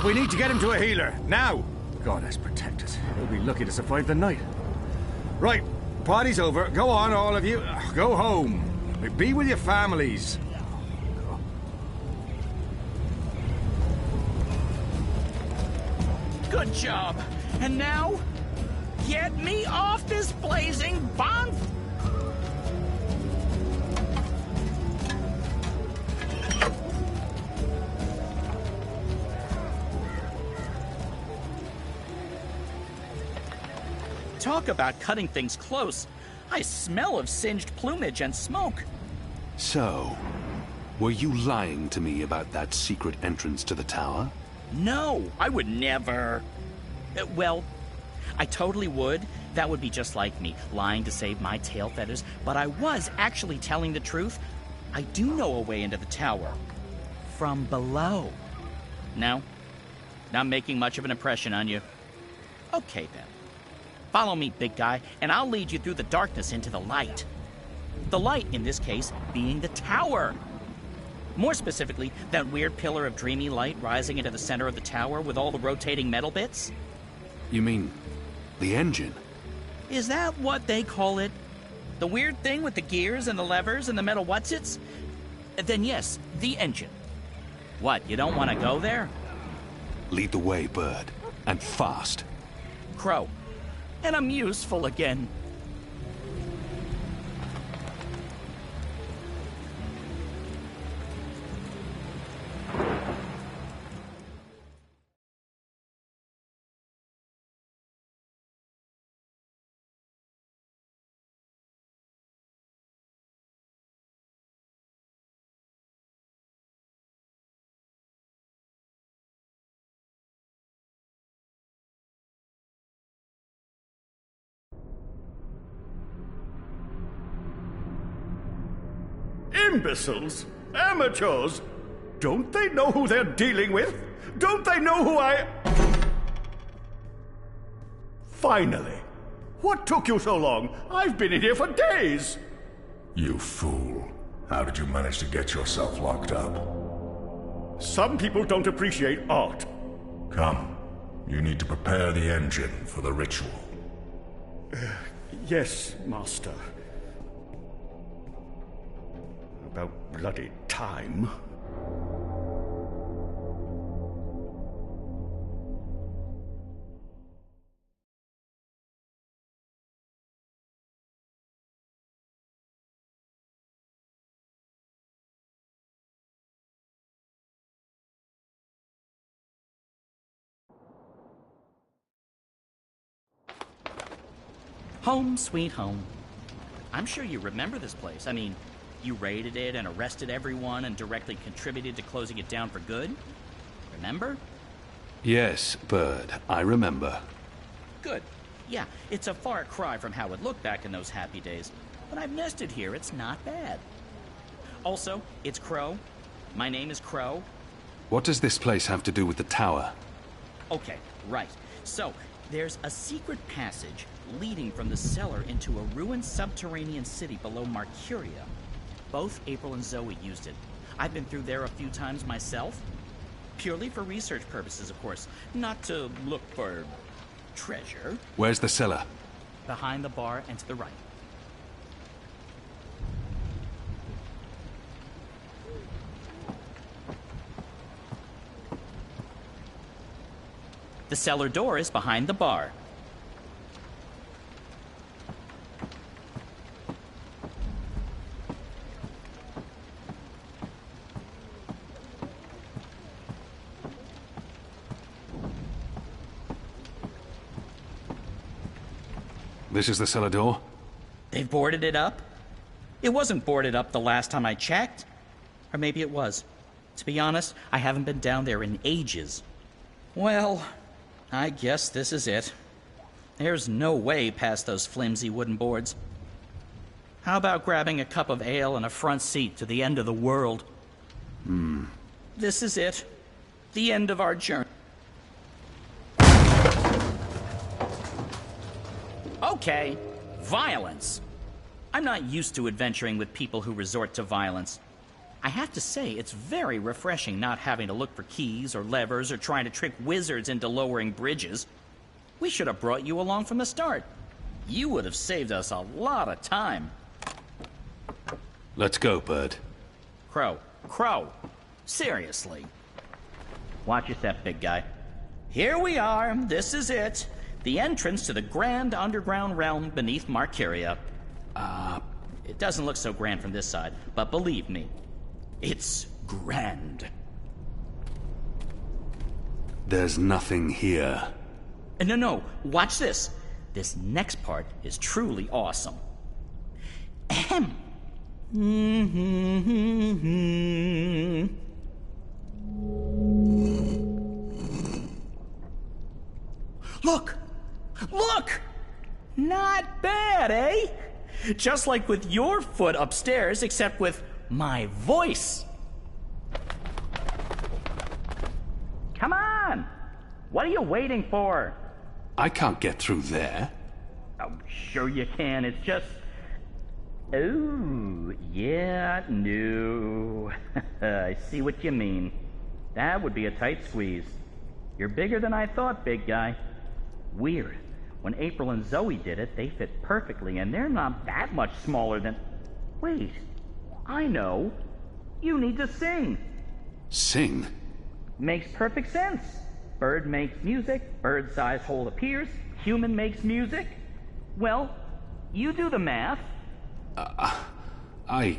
Speaker 18: We need to get him to a healer, now! God has protected us. He'll be lucky to survive the night. Right, party's over. Go on, all of you. Go home. Be with your families.
Speaker 15: Good job. And now, get me off this blazing bonfire! Talk about cutting things close. I smell of singed plumage and smoke.
Speaker 6: So, were you lying to me about that secret entrance to the tower?
Speaker 15: No, I would never. Well, I totally would. That would be just like me, lying to save my tail feathers. But I was actually telling the truth. I do know a way into the tower. From below. No? Not making much of an impression on you. Okay, then. Follow me, big guy, and I'll lead you through the darkness into the light. The light, in this case, being the tower. More specifically, that weird pillar of dreamy light rising into the center of the tower with all the rotating metal bits.
Speaker 6: You mean the engine?
Speaker 15: Is that what they call it? The weird thing with the gears and the levers and the metal whatsits? Then yes, the engine. What, you don't want to go there?
Speaker 6: Lead the way, bird. And fast.
Speaker 15: Crow. And I'm useful again.
Speaker 18: Imbeciles? Amateurs? Don't they know who they're dealing with? Don't they know who I... Finally. What took you so long? I've been in here for days.
Speaker 11: You fool. How did you manage to get yourself locked up?
Speaker 18: Some people don't appreciate art.
Speaker 11: Come. You need to prepare the engine for the ritual.
Speaker 18: Yes, Master. About bloody time.
Speaker 15: Home sweet home. I'm sure you remember this place. I mean, you raided it and arrested everyone and directly contributed to closing it down for good. Remember?
Speaker 6: Yes, Bird, I remember.
Speaker 15: Good. Yeah, it's a far cry from how it looked back in those happy days. But I've nested here, it's not bad. Also, it's Crow. My name is Crow.
Speaker 6: What does this place have to do with the tower?
Speaker 15: Okay, right. So, there's a secret passage leading from the cellar into a ruined subterranean city below Marcuria. Both April and Zoe used it. I've been through there a few times myself. Purely for research purposes, of course. Not to look for treasure.
Speaker 6: Where's the cellar?
Speaker 15: Behind the bar and to the right. The cellar door is behind the bar.
Speaker 6: This is the cellar door?
Speaker 15: They've boarded it up? It wasn't boarded up the last time I checked. Or maybe it was. To be honest, I haven't been down there in ages. Well, I guess this is it. There's no way past those flimsy wooden boards. How about grabbing a cup of ale and a front seat to the end of the world? This is it. The end of our journey. Okay, violence. I'm not used to adventuring with people who resort to violence. I have to say, it's very refreshing not having to look for keys or levers or trying to trick wizards into lowering bridges. We should have brought you along from the start. You would have saved us a lot of time.
Speaker 6: Let's go, Bird.
Speaker 15: Crow. Seriously. Watch your step, big guy. Here we are. This is it. The entrance to the grand underground realm beneath Marcuria. It doesn't look so grand from this side, but believe me, it's grand.
Speaker 6: There's nothing here.
Speaker 15: No, watch this. This next part is truly awesome. Ahem. Look! Not bad, eh? Just like with your foot upstairs, except with my voice. Come on! What are you waiting for?
Speaker 6: I can't get through there.
Speaker 15: Oh, sure you can. It's just... Oh, yeah, no. I see what you mean. That would be a tight squeeze. You're bigger than I thought, big guy. Weird. When April and Zoe did it, they fit perfectly, and they're not that much smaller than... Wait. I know. You need to sing.
Speaker 6: Sing?
Speaker 15: Makes perfect sense. Bird makes music, bird-sized hole appears, human makes music. Well, you do the math.
Speaker 6: I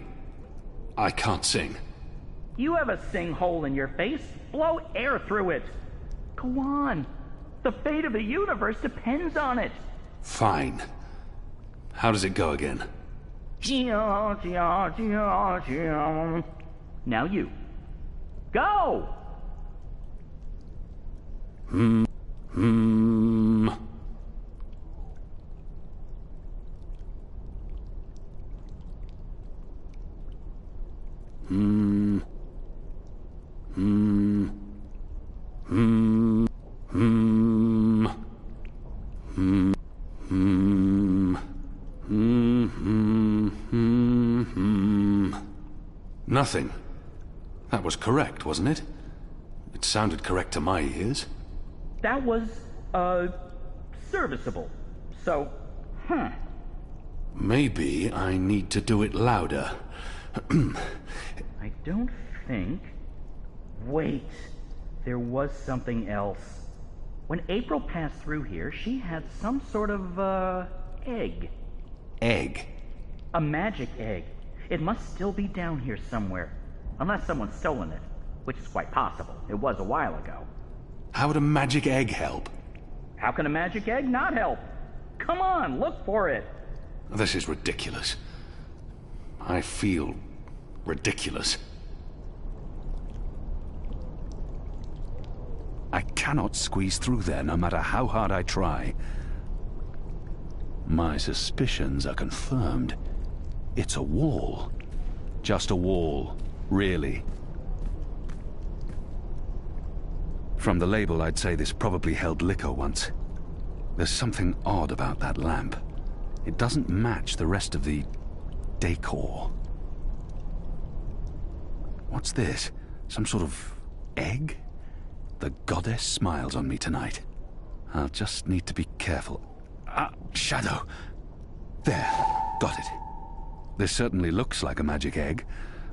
Speaker 6: can't sing.
Speaker 15: You have a sing hole in your face. Blow air through it. Go on. The fate of the universe depends on it.
Speaker 6: Fine. How does it go again?
Speaker 15: Now you. Go!
Speaker 6: Nothing. That was correct, wasn't it? It sounded correct to my ears.
Speaker 15: that was, serviceable. So,
Speaker 5: Maybe I need to do it louder.
Speaker 15: I don't think... Wait, there was something else. When April passed through here, she had some sort of, egg.
Speaker 5: Egg?
Speaker 15: A magic egg. It must still be down here somewhere. Unless someone's stolen it, which is quite possible. It was a while ago.
Speaker 5: How would a magic egg help?
Speaker 15: How can a magic egg not help? Come on, look for it.
Speaker 5: This is ridiculous. I feel ridiculous.
Speaker 16: I cannot squeeze through there no matter how hard I try. My suspicions are confirmed. It's a wall. Just a wall, really. From the label, I'd say this probably held liquor once. There's something odd about that lamp. It doesn't match the rest of the decor. What's this? Some sort of egg? The goddess smiles on me tonight. I'll just need to be careful. Shadow! There, got it. This certainly looks like a magic egg,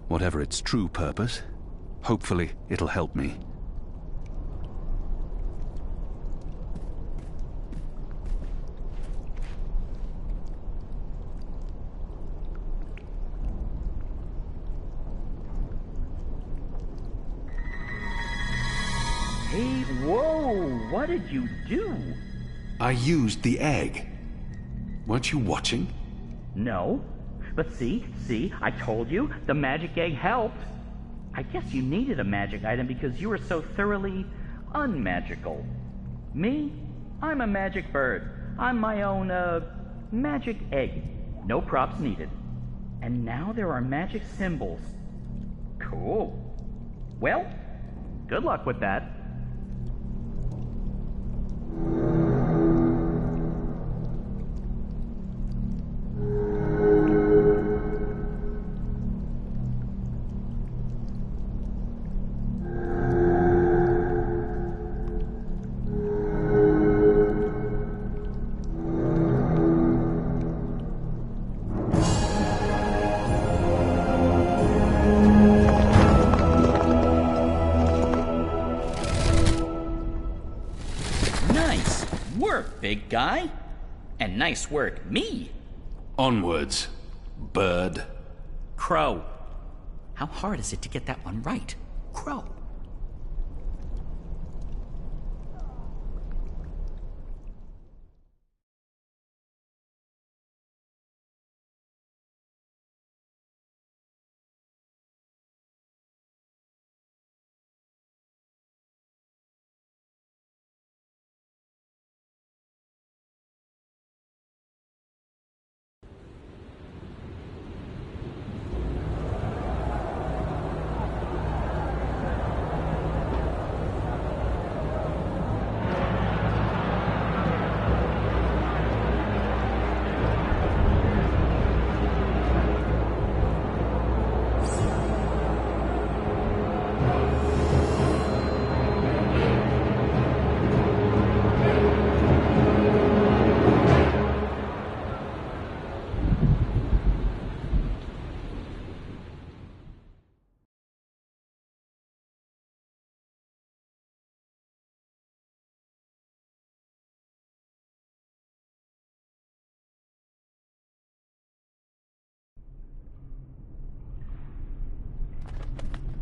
Speaker 16: whatever its true purpose. Hopefully, it'll help me.
Speaker 15: Hey, whoa! What did you do?
Speaker 5: I used the egg. Weren't you watching?
Speaker 15: No. But see, I told you, the magic egg helped. I guess you needed a magic item because you were so thoroughly unmagical. Me? I'm a magic bird. I'm my own, magic egg. No props needed. And now there are magic symbols. Cool. Well, good luck with that. Big guy. And nice work, me.
Speaker 5: Onwards, bird.
Speaker 15: Crow. How hard is it to get that one right? Crow.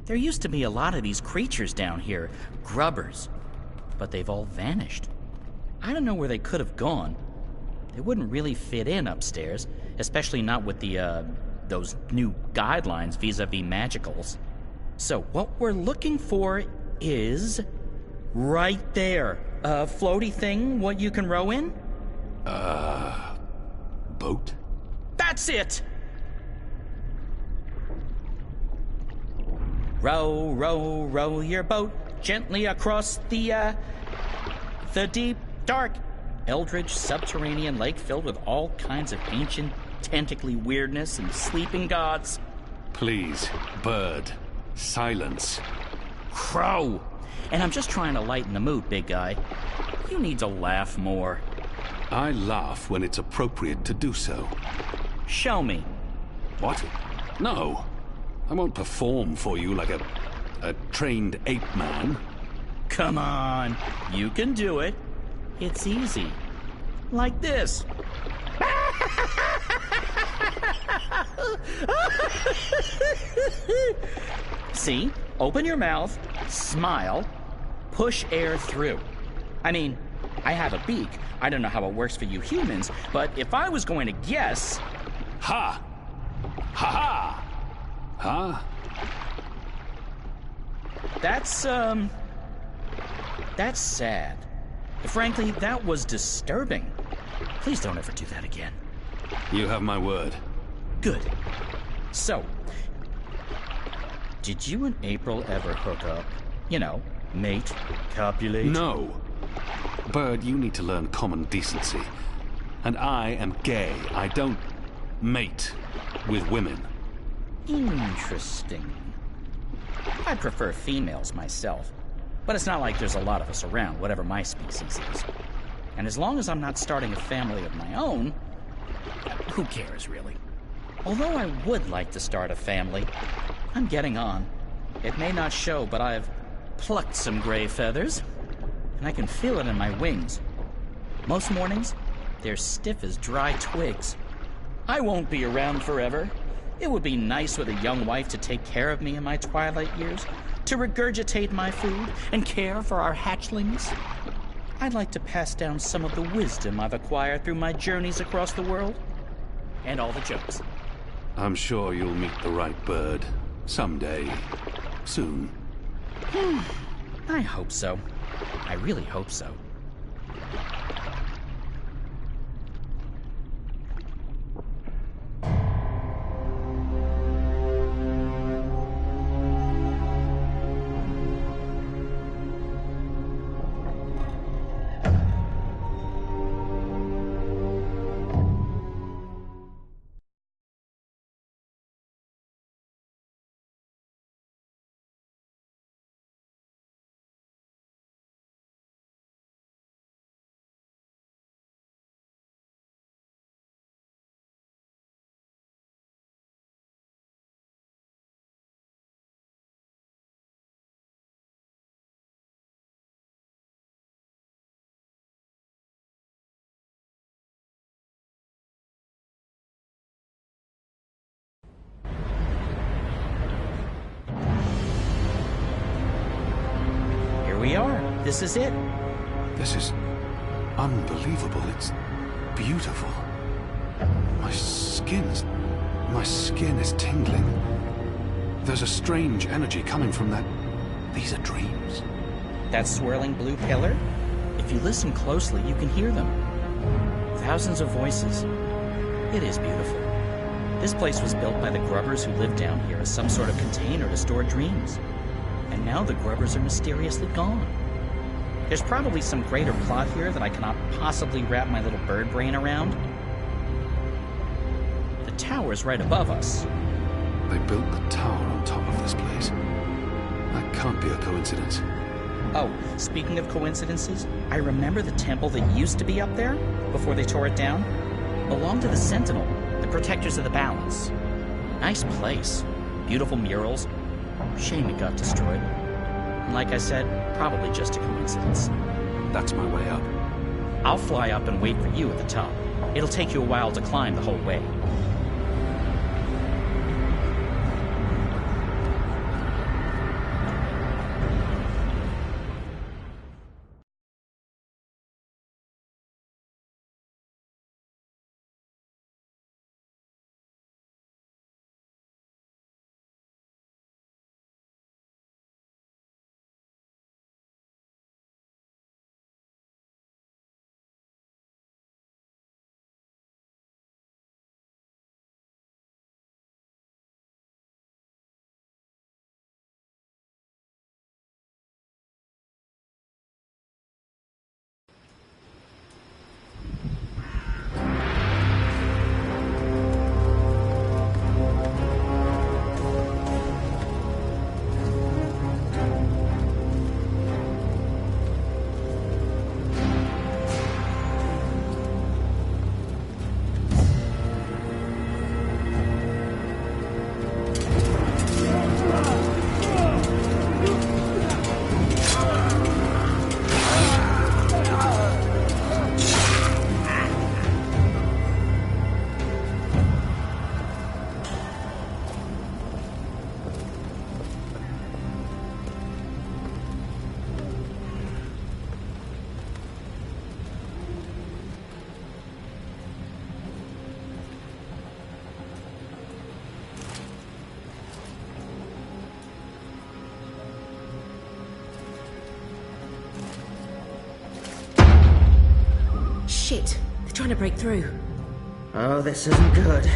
Speaker 15: There used to be a lot of these creatures down here, grubbers, but they've all vanished. I don't know where they could have gone. They wouldn't really fit in upstairs, especially not with the, those new guidelines vis-a-vis magicals. So what we're looking for is right there. A floaty thing, what you can row in?
Speaker 5: Boat?
Speaker 15: That's it! Row, row, row your boat gently across the deep, dark, eldritch subterranean lake filled with all kinds of ancient, tentacly weirdness and sleeping gods.
Speaker 5: Please, bird, silence.
Speaker 15: Crow! And I'm just trying to lighten the mood, big guy. You need to laugh more.
Speaker 16: I laugh when it's appropriate to do so.
Speaker 15: Show me.
Speaker 16: What? No. I won't perform for you like a trained ape man.
Speaker 15: Come on. You can do it. It's easy. Like this. See? Open your mouth, smile, push air through. I mean, I have a beak. I don't know how it works for you humans, but if I was going to guess...
Speaker 16: Ha! Ha-ha! Huh?
Speaker 15: That's sad. Frankly, that was disturbing. Please don't ever do that again.
Speaker 16: You have my word.
Speaker 15: Good. So, did you and April ever hook up? You know, mate, copulate?
Speaker 16: No. Bird, you need to learn common decency. And I am gay. I don't mate with women.
Speaker 15: Interesting. I prefer females myself. But it's not like there's a lot of us around, whatever my species is. And as long as I'm not starting a family of my own, who cares, really? Although I would like to start a family, I'm getting on. It may not show, but I've plucked some gray feathers, and I can feel it in my wings. Most mornings, they're stiff as dry twigs. I won't be around forever. It would be nice with a young wife to take care of me in my twilight years, to regurgitate my food and care for our hatchlings. I'd like to pass down some of the wisdom I've acquired through my journeys across the world. And all the jokes.
Speaker 16: I'm sure you'll meet the right bird. Someday. Soon.
Speaker 15: I hope so. I really hope so. We are. This is it.
Speaker 16: This is unbelievable. It's beautiful. My skin is tingling. There's a strange energy coming from that. These are dreams.
Speaker 15: That swirling blue pillar? If you listen closely, you can hear them. Thousands of voices. It is beautiful. This place was built by the grubbers who lived down here as some sort of container to store dreams. And now the grubbers are mysteriously gone. There's probably some greater plot here that I cannot possibly wrap my little bird brain around. The tower's right above us.
Speaker 16: They built the tower on top of this place. That can't be a coincidence.
Speaker 15: Oh, speaking of coincidences, I remember the temple that used to be up there, before they tore it down, belonged to the Sentinel, the protectors of the balance. Nice place. Beautiful murals. Shame it got destroyed. And like I said, probably just a coincidence.
Speaker 16: That's my way up.
Speaker 15: I'll fly up and wait for you at the top. It'll take you a while to climb the whole way.
Speaker 12: trying to break through.
Speaker 13: Oh, this isn't good.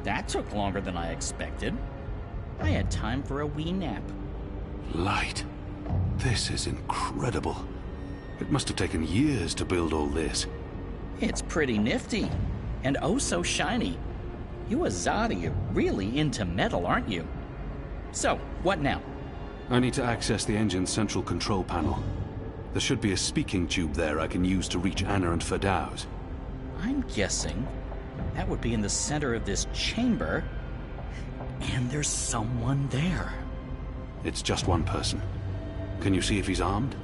Speaker 15: That took longer than I expected. I had time for a wee nap.
Speaker 16: Light. This is incredible. It must have taken years to build all this.
Speaker 15: It's pretty nifty. And oh so shiny. You Azadi are really into metal, aren't you? So, what now?
Speaker 16: I need to access the engine's central control panel. There should be a speaking tube there I can use to reach Anna and Ferdow's.
Speaker 15: I'm guessing that would be in the center of this chamber. And there's someone there.
Speaker 16: It's just one person. Can you see if he's armed?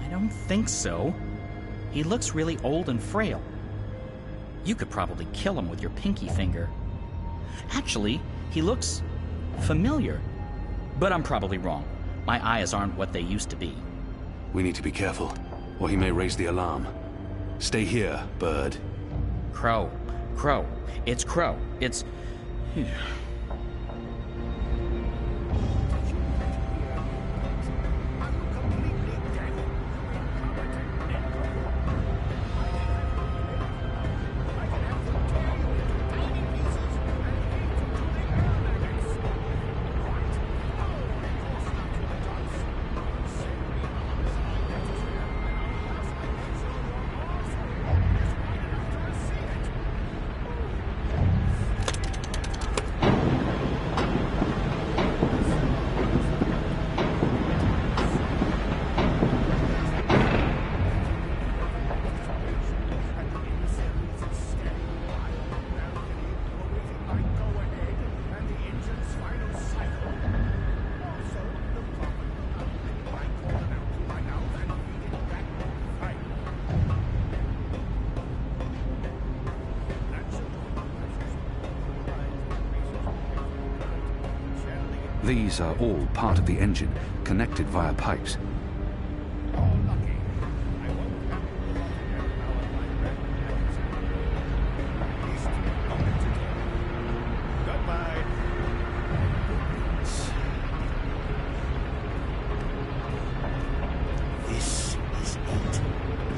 Speaker 15: I don't think so. He looks really old and frail. You could probably kill him with your pinky finger. Actually, he looks familiar. But I'm probably wrong. My eyes aren't what they used to be.
Speaker 16: We need to be careful, or he may raise the alarm. Stay here, Bird.
Speaker 15: Crow. Crow. It's Crow. It's...
Speaker 16: These are all part of the engine, connected via pipes.
Speaker 19: This is it.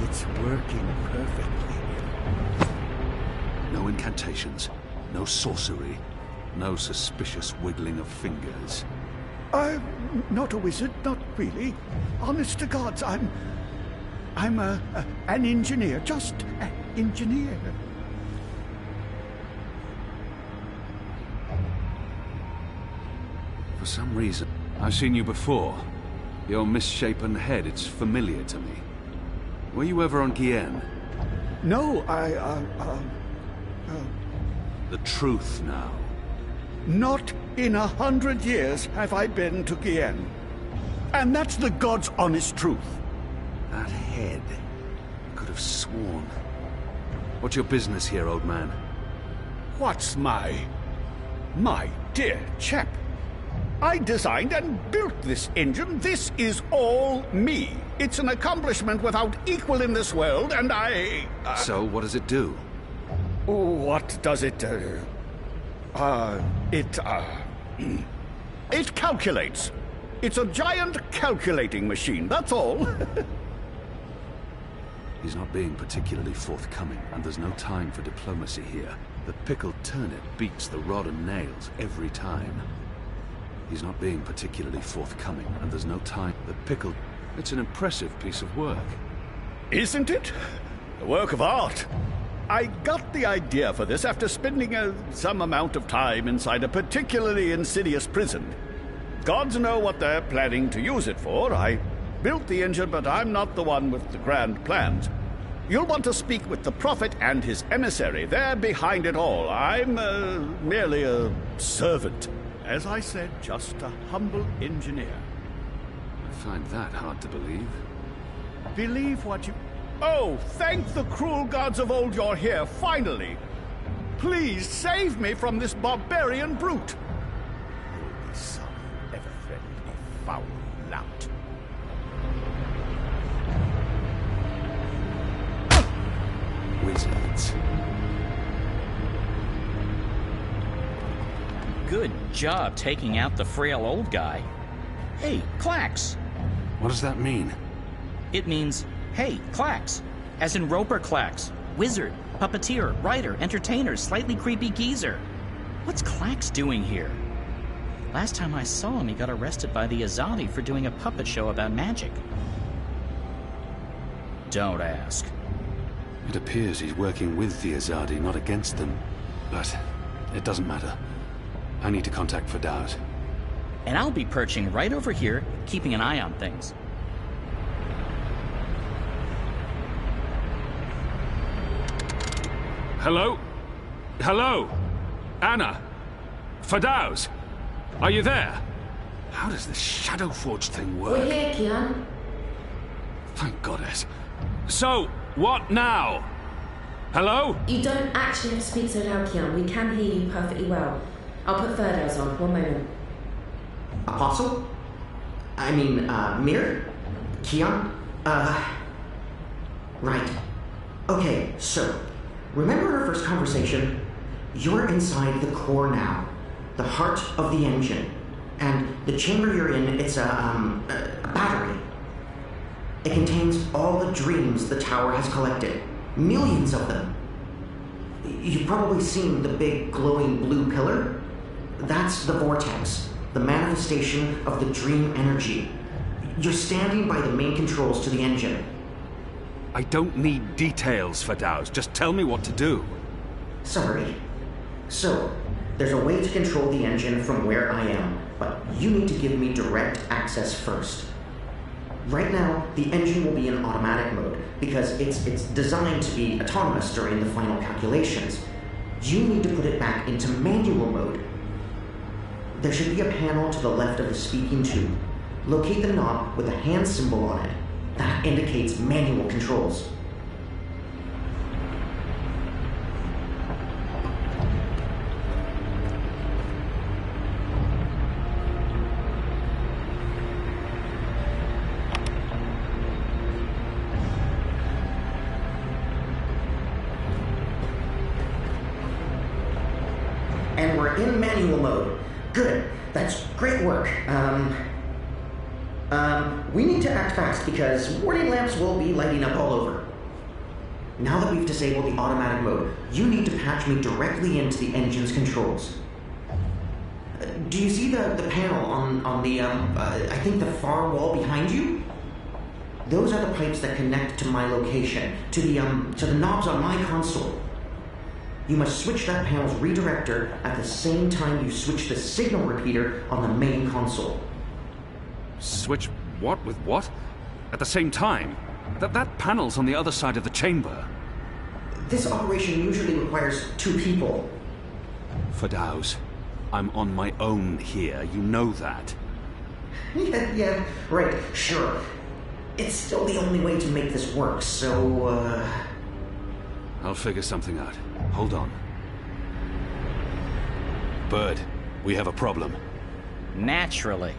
Speaker 19: It's working perfectly.
Speaker 16: No incantations, no sorcery, no suspicious wiggling of fingers.
Speaker 19: I'm not a wizard, not really. Honest to gods, I'm an engineer, just an engineer.
Speaker 16: For some reason, I've seen you before. Your misshapen head, it's familiar to me. Were you ever on Kian?
Speaker 19: No,
Speaker 16: The truth now.
Speaker 19: Not in 100 years have I been to Kian. And that's the God's honest truth.
Speaker 16: That head. I could have sworn. What's your business here, old man?
Speaker 19: What's my dear chap? I designed and built this engine. This is all me. It's an accomplishment without equal in this world, and I...
Speaker 16: So, what does it do?
Speaker 19: What does it do? It calculates. It's a giant calculating machine, that's all.
Speaker 16: He's not being particularly forthcoming, and there's no time for diplomacy here. The pickled turnip beats the rod and nails every time. He's not being particularly forthcoming, and there's no time. The pickled... It's an impressive piece of work.
Speaker 19: Isn't it? A work of art. I got the idea for this after spending some amount of time inside a particularly insidious prison. Gods know what they're planning to use it for. I built the engine, but I'm not the one with the grand plans. You'll want to speak with the prophet and his emissary. They're behind it all. I'm merely a servant. As I said, just a humble engineer.
Speaker 16: I find that hard to believe.
Speaker 19: Believe what you... Oh, thank the cruel gods of old you're here, finally! Please save me from this barbarian brute! Only son who ever threatened a foul lout.
Speaker 16: Wizards.
Speaker 15: Good job taking out the frail old guy. Hey, Clax!
Speaker 16: What does that mean?
Speaker 15: It means, hey, Clax. As in Roper Clax. Wizard, puppeteer, writer, entertainer, slightly creepy geezer. What's Clax doing here? Last time I saw him, he got arrested by the Azadi for doing a puppet show about magic. Don't ask.
Speaker 16: It appears he's working with the Azadi, not against them. But it doesn't matter. I need to contact Fadaus.
Speaker 15: And I'll be perching right over here, keeping an eye on things.
Speaker 16: Hello? Hello? Anna? Fadaus? Are you there? How does this Shadow Forge thing work?
Speaker 12: We're here, Kian.
Speaker 16: Thank goddess. So, what now? Hello?
Speaker 12: You don't actually have to speak so loud, Kian. We can hear you perfectly well. I'll put Fadaus on. One moment.
Speaker 13: Apostle? I mean, Mir? Kian? Right. Okay, so, remember our first conversation? You're inside the core now. The heart of the engine. And the chamber you're in, it's a battery. It contains all the dreams the tower has collected. Millions of them. You've probably seen the big glowing blue pillar. That's the vortex, the manifestation of the dream energy. You're standing by the main controls to the engine.
Speaker 16: I don't need details, Fadaus. Just tell me what to do.
Speaker 13: Sorry. So, there's a way to control the engine from where I am, but you need to give me direct access first. Right now, the engine will be in automatic mode, because it's designed to be autonomous during the final calculations. You need to put it back into manual mode. There should be a panel to the left of the speaking tube. Locate the knob with a hand symbol on it. That indicates manual controls. And we're in manual mode. Good. That's great work. We need to act fast because warning lamps will be lighting up all over. Now that we've disabled the automatic mode, you need to patch me directly into the engine's controls. Do you see the panel on the, I think the far wall behind you? Those are the pipes that connect to my location, to the knobs on my console. You must switch that panel's redirector at the same time you switch the signal repeater on the main console.
Speaker 16: Switch what with what? At the same time? That panel's on the other side of the chamber.
Speaker 13: This operation usually requires 2 people.
Speaker 16: Fadaus, I'm on my own here. You know that.
Speaker 13: Yeah, right, sure. It's still the only way to make this work, so,
Speaker 16: I'll figure something out. Hold on. Bird, we have a problem.
Speaker 15: Naturally.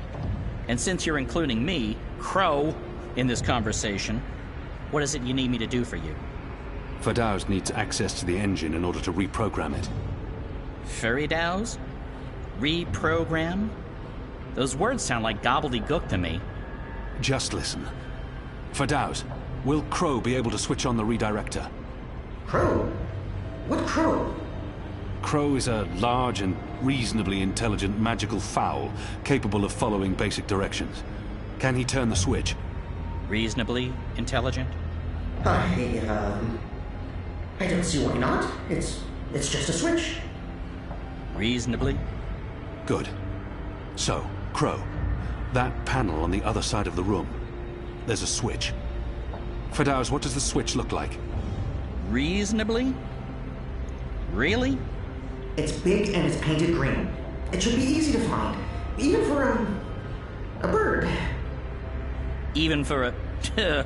Speaker 15: And since you're including me, Crow, in this conversation, what is it you need me to do for you?
Speaker 16: Fadaus needs access to the engine in order to reprogram it.
Speaker 15: Furidaus? Reprogram? Those words sound like gobbledygook to me.
Speaker 16: Just listen. Fadaus, will Crow be able to switch on the redirector?
Speaker 13: Crow? What Crow?
Speaker 16: Crow is a large and reasonably intelligent magical fowl, capable of following basic directions. Can he turn the switch?
Speaker 15: Reasonably intelligent?
Speaker 13: I don't see why not. It's just a switch.
Speaker 15: Reasonably?
Speaker 16: Good. So, Crow, that panel on the other side of the room, there's a switch. Fadaus, what does the switch look like?
Speaker 15: Reasonably? Really?
Speaker 13: It's big and it's painted green. It should be easy to find, even for a bird.
Speaker 15: Even for a...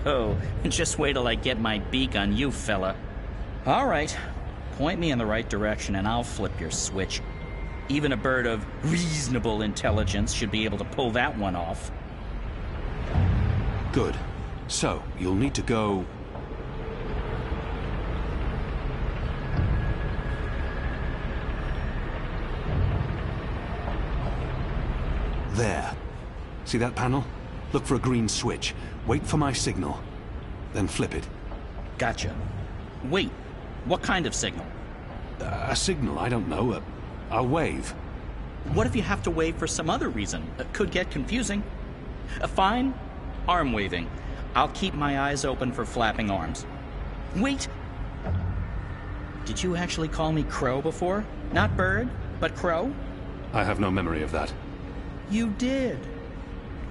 Speaker 15: Oh, just wait till I get my beak on you, fella. All right, point me in the right direction and I'll flip your switch. Even a bird of reasonable intelligence should be able to pull that one off.
Speaker 6: Good. So, you'll need to go... There. See that panel? Look for a green switch. Wait for my signal. Then flip it.
Speaker 15: Gotcha. Wait, what kind of signal?
Speaker 6: A signal, I don't know. A wave.
Speaker 15: What if you have to wave for some other reason? It could get confusing. Fine. Arm waving. I'll keep my eyes open for flapping arms. Wait! Did you actually call me Crow before? Not bird, but Crow?
Speaker 6: I have no memory of that.
Speaker 15: You did.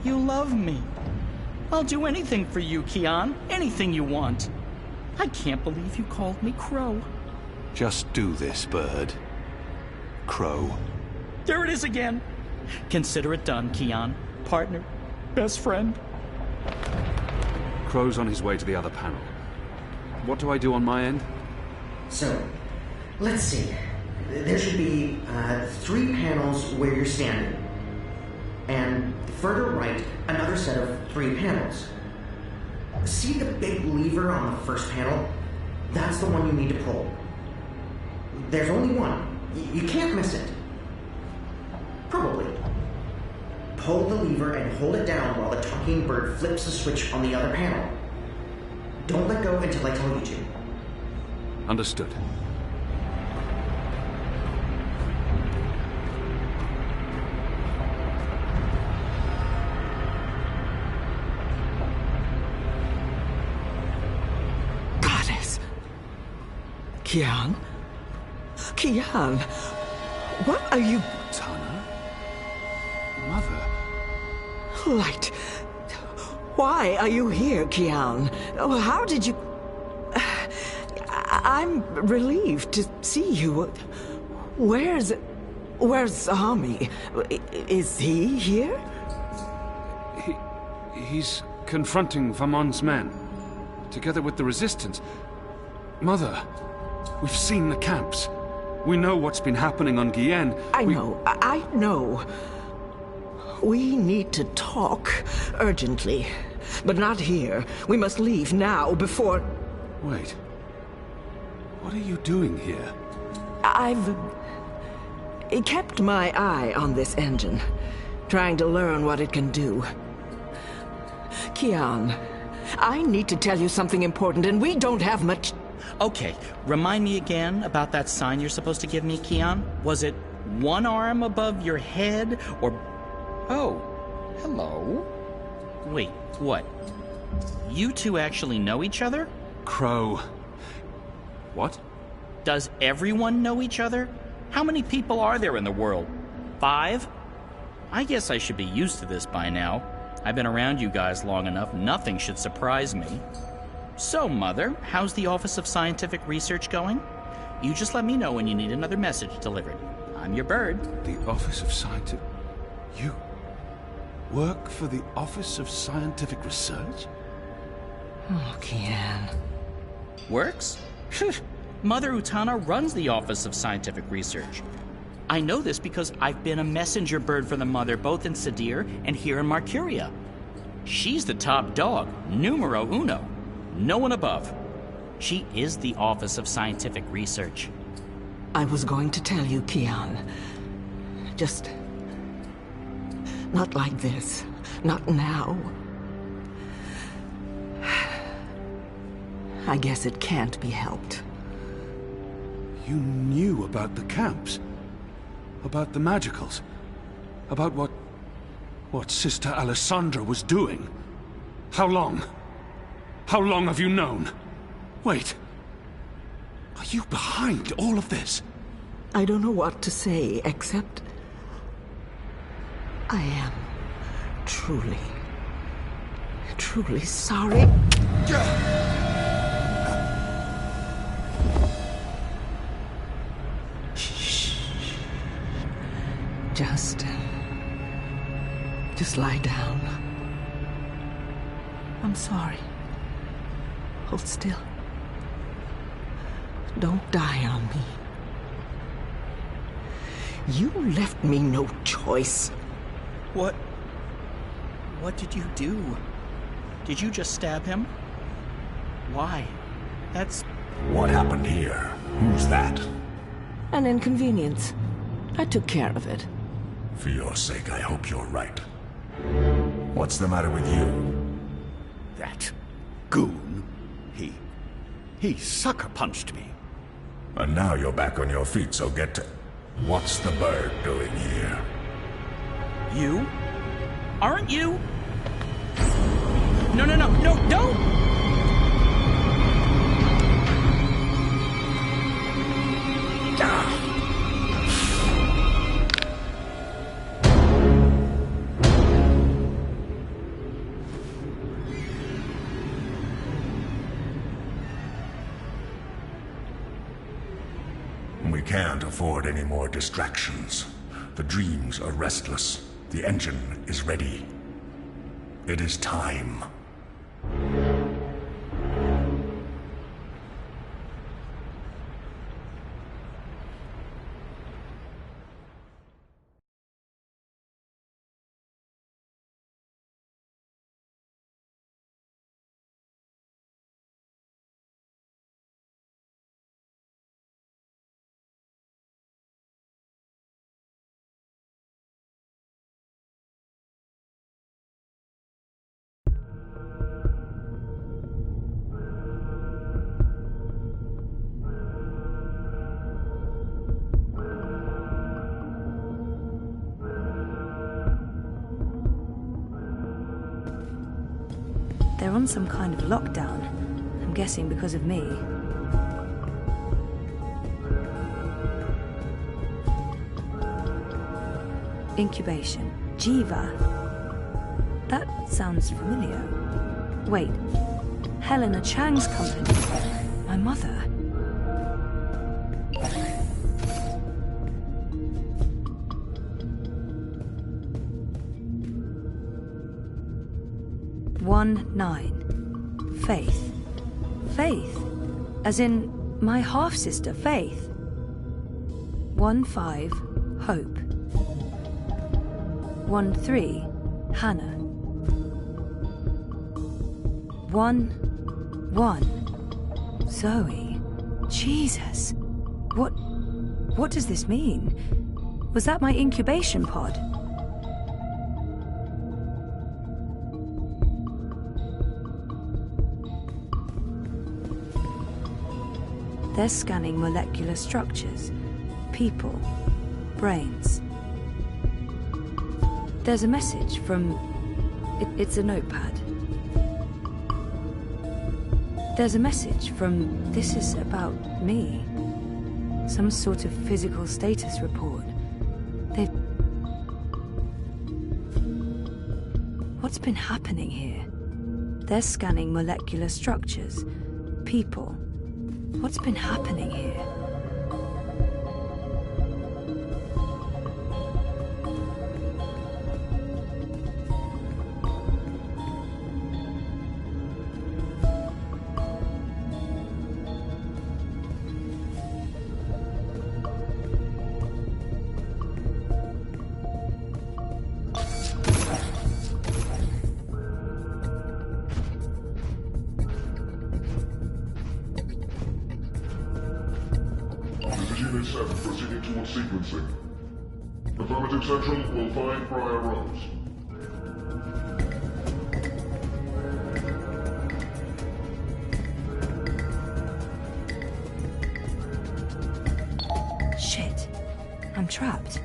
Speaker 15: You love me. I'll do anything for you, Kian. Anything you want. I can't believe you called me Crow.
Speaker 6: Just do this, bird. Crow.
Speaker 15: There it is again. Consider it done, Kian. Partner. Best friend.
Speaker 6: Crow's on his way to the other panel. What do I do on my end?
Speaker 13: So, let's see. There should be 3 panels where you're standing. And further right, another set of 3 panels. See the big lever on the first panel? That's the one you need to pull. There's only one. You can't miss it. Probably. Pull the lever and hold it down while the talking bird flips the switch on the other panel. Don't let go until I tell you to.
Speaker 6: Understood.
Speaker 20: Kian? Kian? What are you...
Speaker 6: Tana? Mother?
Speaker 20: Light. Why are you here, Kian? Oh, how did you... I'm relieved to see you. Where's Army? Is he here?
Speaker 6: He's confronting Vamon's men, together with the Resistance. Mother, we've seen the camps. We know what's been happening on Kian.
Speaker 20: I know. We need to talk urgently, but not here. We must leave now before...
Speaker 6: Wait. What are you doing here?
Speaker 20: I've kept my eye on this engine, trying to learn what it can do. Kian, I need to tell you something important, and we don't have much...
Speaker 15: Okay, remind me again about that sign you're supposed to give me, Kian. Was it one arm above your head, or... Oh, hello? Wait, what? You two actually know each other?
Speaker 6: Crow. What?
Speaker 15: Does everyone know each other? How many people are there in the world? 5? I guess I should be used to this by now. I've been around you guys long enough, nothing should surprise me. So, Mother, how's the Office of Scientific Research going? You just let me know when you need another message delivered. I'm your bird.
Speaker 6: The Office of Scientific... You... work for the Office of Scientific Research?
Speaker 20: Oh, Kian.
Speaker 15: Works? Mother Utana runs the Office of Scientific Research. I know this because I've been a messenger bird for the Mother both in Sadir and here in Marcuria. She's the top dog, numero uno. No one above. She is the Office of Scientific Research.
Speaker 20: I was going to tell you, Kian. Just... not like this. Not now. I guess it can't be helped.
Speaker 6: You knew about the camps? About the magicals? About what Sister Alessandra was doing? How long? How long have you known? Wait. Are you behind all of this?
Speaker 20: I don't know what to say, except... I am truly sorry. Just lie down. I'm sorry. Hold still. Don't die on me. You left me no choice.
Speaker 15: What did you do? Did you just stab him? Why? That's...
Speaker 11: What happened here? Who's that?
Speaker 20: An inconvenience. I took care of it.
Speaker 11: For your sake, I hope you're right. What's the matter with you?
Speaker 19: That goon, he sucker punched me.
Speaker 11: And now you're back on your feet, so get to... What's the bird doing here?
Speaker 15: You? Aren't you? No, don't!
Speaker 11: We can't afford any more distractions. The dreams are restless. The engine is ready. It is time.
Speaker 1: They're on some kind of lockdown. I'm guessing because of me. Incubation. Jiva. That sounds familiar. Wait. Helena Chang's company. My mother. Faith. Faith. As in my half-sister, Faith. 15. Hope. 13. Hannah. 11. Zoe. Jesus. What does this mean? Was that my incubation pod? They're scanning molecular structures, people, brains. There's a message from... It's a notepad. There's a message from... This is about me. Some sort of physical status report. What's been happening here? They're scanning molecular structures, people. What's been happening here?
Speaker 2: Proceeding towards sequencing. Affirmative Central will find Briar Rose.
Speaker 1: Shit. I'm trapped.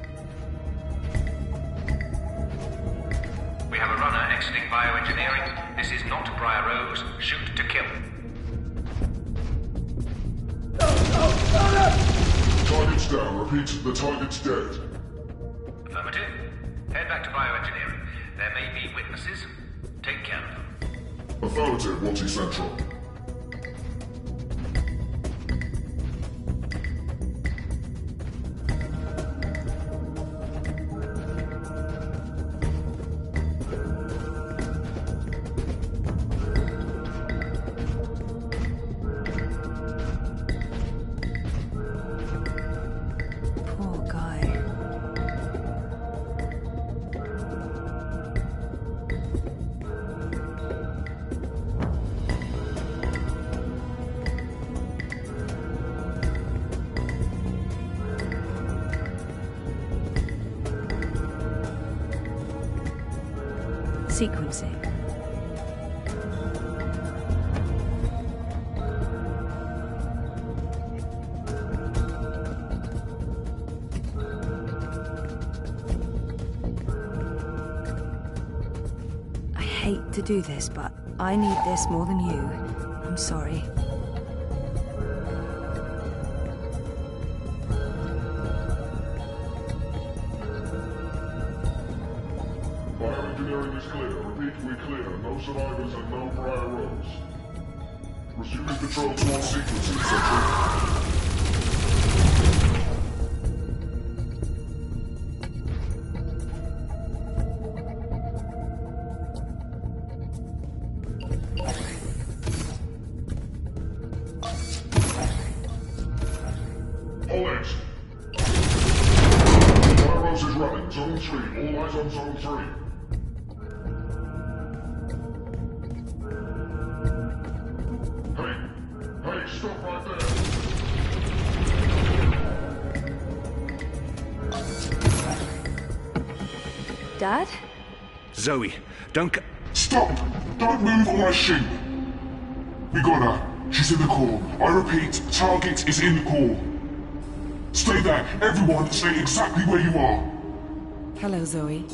Speaker 21: We have a runner exiting bioengineering. This is not Briar Rose. Shoot to kill.
Speaker 2: Target's down. Repeat, the target's dead.
Speaker 21: Affirmative. Head back to bioengineering. There may be witnesses. Take care of them.
Speaker 2: Affirmative, Walty Central.
Speaker 1: Sequencing. I hate to do this, but I need this more than you. I'm sorry.
Speaker 2: Bioengineering is clear. Repeat, we clear. No survivors and no prior rows. Resuming control to all sequences, Central. All eggs. Gyros is running. Zone 3. All eyes on Zone 3. Hey, stop right there.
Speaker 1: Dad?
Speaker 18: Zoe, don't
Speaker 2: Stop! Don't move or I shoot. We got her. She's in the core. I repeat, target is in the core. Stay there. Everyone, stay exactly where you are.
Speaker 7: Hello, Zoe.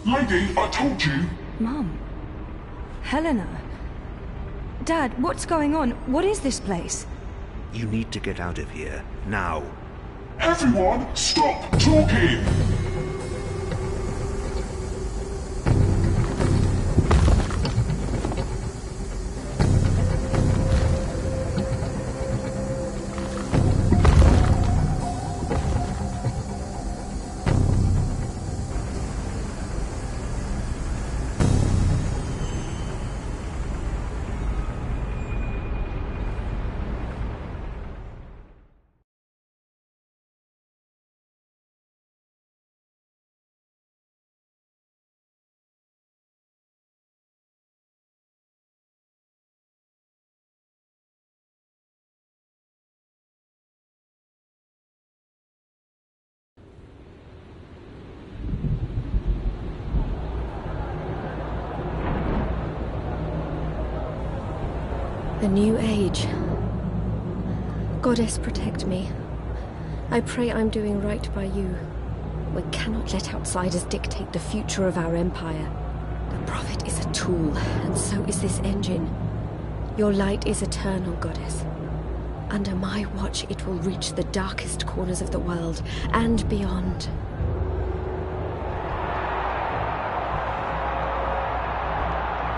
Speaker 2: Lady, I told you.
Speaker 1: Mum. Helena. Dad, what's going on? What is this place?
Speaker 17: You need to get out of here, now.
Speaker 2: Everyone, stop talking!
Speaker 9: The new age. Goddess, protect me. I pray I'm doing right by you. We cannot let outsiders dictate the future of our empire. The prophet is a tool, and so is this engine. Your light is eternal, Goddess. Under my watch, it will reach the darkest corners of the world and beyond.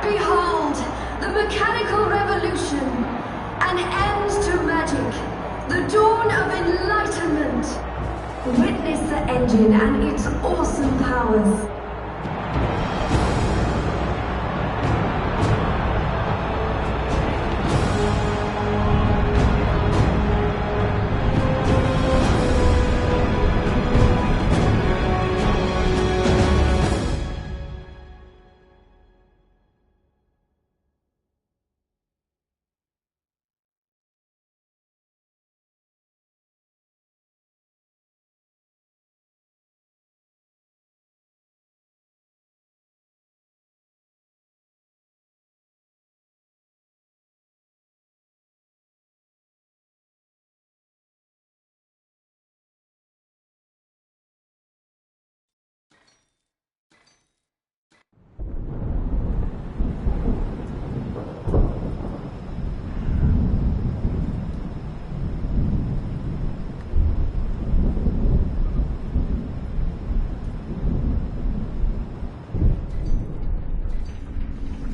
Speaker 3: Behold, the mechanical revolution, an end to magic, the dawn of enlightenment. Witness the engine and its awesome powers.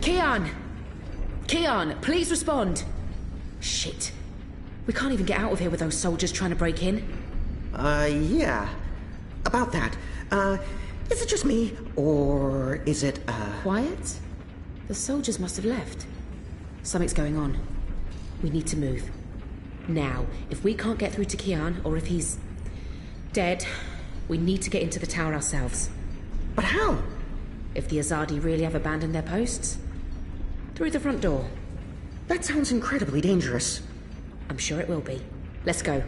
Speaker 12: Kian! Kian, please respond! Shit. We can't even get out of here with those soldiers trying to break in.
Speaker 13: Yeah. About that. Is it just me, or is it,
Speaker 12: Quiet? The soldiers must have left. Something's going on. We need to move. Now, if we can't get through to Kian, or if he's dead, we need to get into the tower ourselves.
Speaker 13: But how?
Speaker 12: If the Azadi really have abandoned their posts? Through the front door.
Speaker 13: That sounds incredibly dangerous.
Speaker 12: I'm sure it will be. Let's go.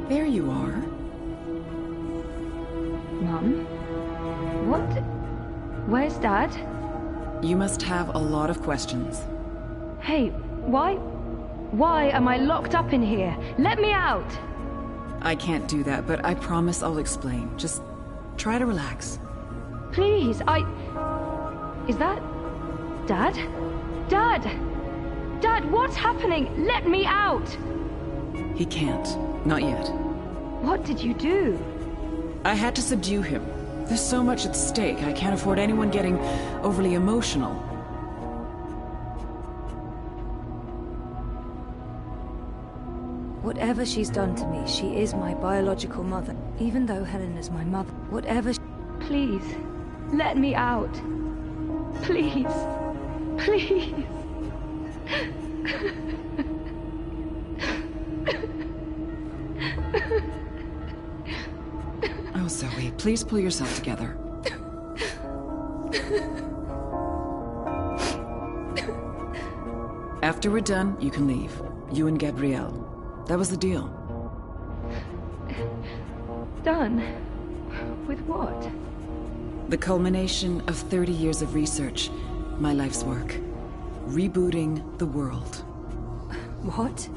Speaker 8: There you are.
Speaker 1: Mum? What? Where's Dad?
Speaker 8: You must have a lot of questions.
Speaker 1: Hey, why am I locked up in here? Let me out!
Speaker 8: I can't do that, but I promise I'll explain. Just try to relax.
Speaker 1: Please, Is that... Dad? Dad! Dad, what's happening? Let me out!
Speaker 8: He can't. Not yet.
Speaker 1: What did you do?
Speaker 8: I had to subdue him. There's so much at stake, I can't afford anyone getting overly emotional.
Speaker 1: Whatever she's done to me, she is my biological mother. Even though Helena's my mother. Please, let me out. Please. Please.
Speaker 8: Oh, Zoe, please pull yourself together. After we're done, you can leave. You and Gabrielle. That was the deal.
Speaker 1: Done? With what?
Speaker 8: The culmination of 30 years of research. My life's work. Rebooting the world.
Speaker 1: What?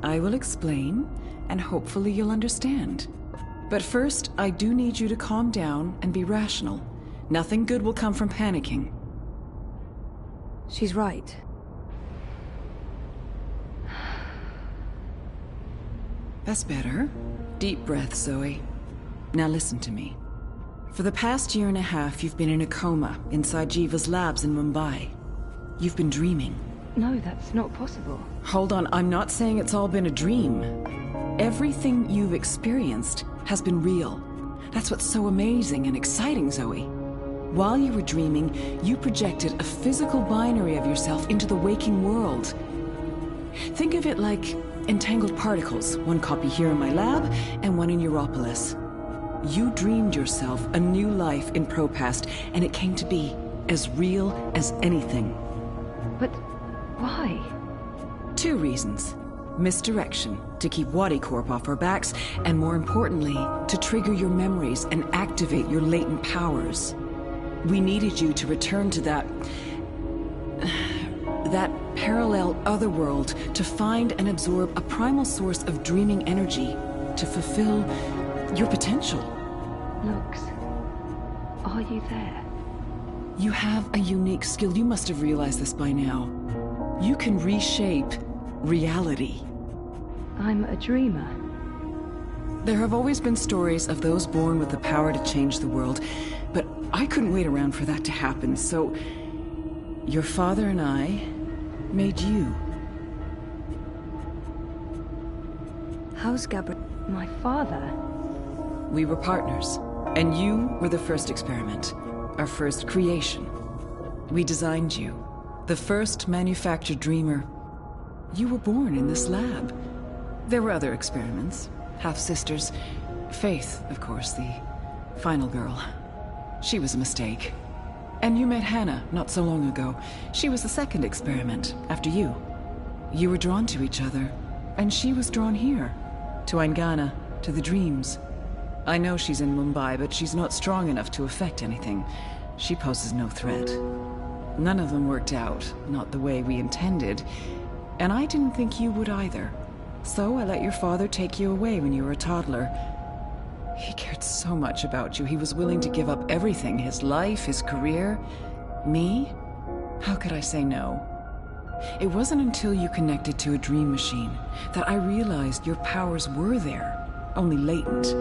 Speaker 8: I will explain, and hopefully you'll understand. But first, I do need you to calm down and be rational. Nothing good will come from panicking.
Speaker 1: She's right.
Speaker 8: That's better. Deep breath, Zoe. Now listen to me. For the past year and a half, you've been in a coma inside Jiva's labs in Mumbai. You've been dreaming.
Speaker 1: No, that's not possible.
Speaker 8: Hold on, I'm not saying it's all been a dream. Everything you've experienced has been real. That's what's so amazing and exciting, Zoe. While you were dreaming, you projected a physical binary of yourself into the waking world. Think of it like entangled particles, one copy here in my lab and one in Europolis. You dreamed yourself a new life in ProPast, and it came to be as real as anything.
Speaker 1: But why?
Speaker 8: 2 reasons. Misdirection, to keep Wadi Corp off our backs, and more importantly, to trigger your memories and activate your latent powers. We needed you to return to that parallel otherworld, to find and absorb a primal source of dreaming energy, to fulfill your potential.
Speaker 1: Lux, are you there?
Speaker 8: You have a unique skill. You must have realized this by now. You can reshape reality.
Speaker 1: I'm a dreamer.
Speaker 8: There have always been stories of those born with the power to change the world, but I couldn't wait around for that to happen, so your father and I made you.
Speaker 1: How's Gabriel? My father?
Speaker 8: We were partners, and you were the first experiment, our first creation. We designed you, the first manufactured dreamer. You were born in this lab. There were other experiments, half-sisters. Faith, of course, the final girl. She was a mistake. And you met Hannah not so long ago. She was the second experiment, after you. You were drawn to each other, and she was drawn here, to Aingana, to the dreams. I know she's in Mumbai, but she's not strong enough to affect anything. She poses no threat. None of them worked out, not the way we intended, and I didn't think you would either. So I let your father take you away when you were a toddler. He cared so much about you, he was willing to give up everything, his life, his career. Me? How could I say no? It wasn't until you connected to a dream machine that I realized your powers were there, only latent.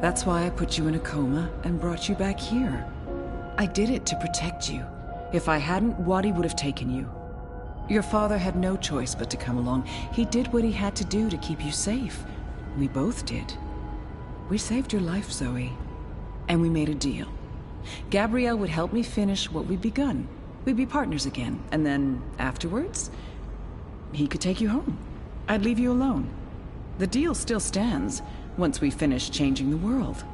Speaker 8: That's why I put you in a coma and brought you back here. I did it to protect you. If I hadn't, Wadi would have taken you. Your father had no choice but to come along. He did what he had to do to keep you safe. We both did. We saved your life, Zoe. And we made a deal. Gabrielle would help me finish what we'd begun. We'd be partners again. And then, afterwards, he could take you home. I'd leave you alone. The deal still stands once we finish changing the world.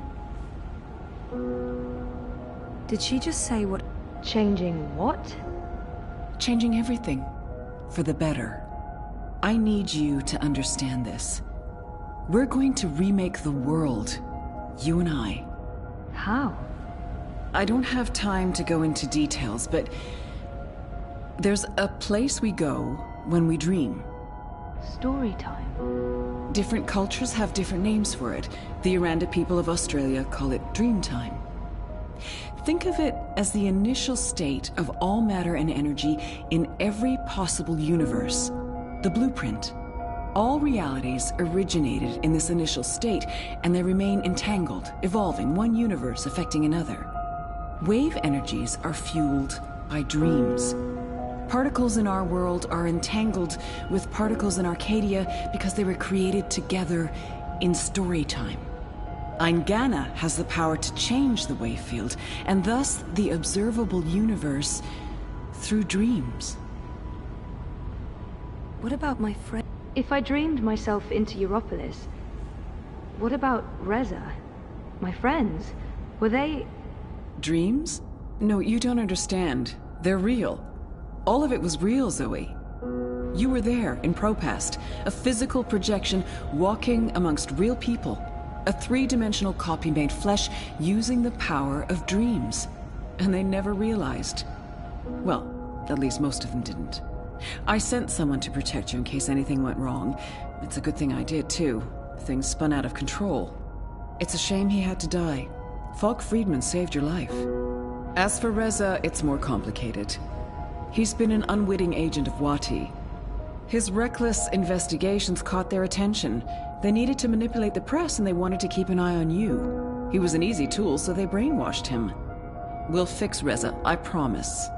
Speaker 1: Did she just say what? Changing what?
Speaker 8: Changing everything. For the better. I need you to understand this. We're going to remake the world. You and I.
Speaker 1: How?
Speaker 8: I don't have time to go into details, but there's a place we go when we dream.
Speaker 1: Story time.
Speaker 8: Different cultures have different names for it. The Aranda people of Australia call it dream time. Think of it as the initial state of all matter and energy in every possible universe. The blueprint. All realities originated in this initial state, and they remain entangled, evolving, one universe affecting another. Wave energies are fueled by dreams. Particles in our world are entangled with particles in Arcadia because they were created together in story time. Eingana has the power to change the wave field, and thus the observable universe through dreams.
Speaker 1: What about my friend? If I dreamed myself into Europolis, what about Reza? My friends? Were they...
Speaker 8: Dreams? No, you don't understand. They're real. All of it was real, Zoe. You were there in Propast, a physical projection walking amongst real people. A three-dimensional copy made flesh using the power of dreams. And they never realized. Well, at least most of them didn't. I sent someone to protect you in case anything went wrong. It's a good thing I did, too. Things spun out of control. It's a shame he had to die. Falk Friedman saved your life. As for Reza, it's more complicated. He's been an unwitting agent of Wati. His reckless investigations caught their attention. They needed to manipulate the press, and they wanted to keep an eye on you. He was an easy tool, so they brainwashed him. We'll fix Reza, I promise.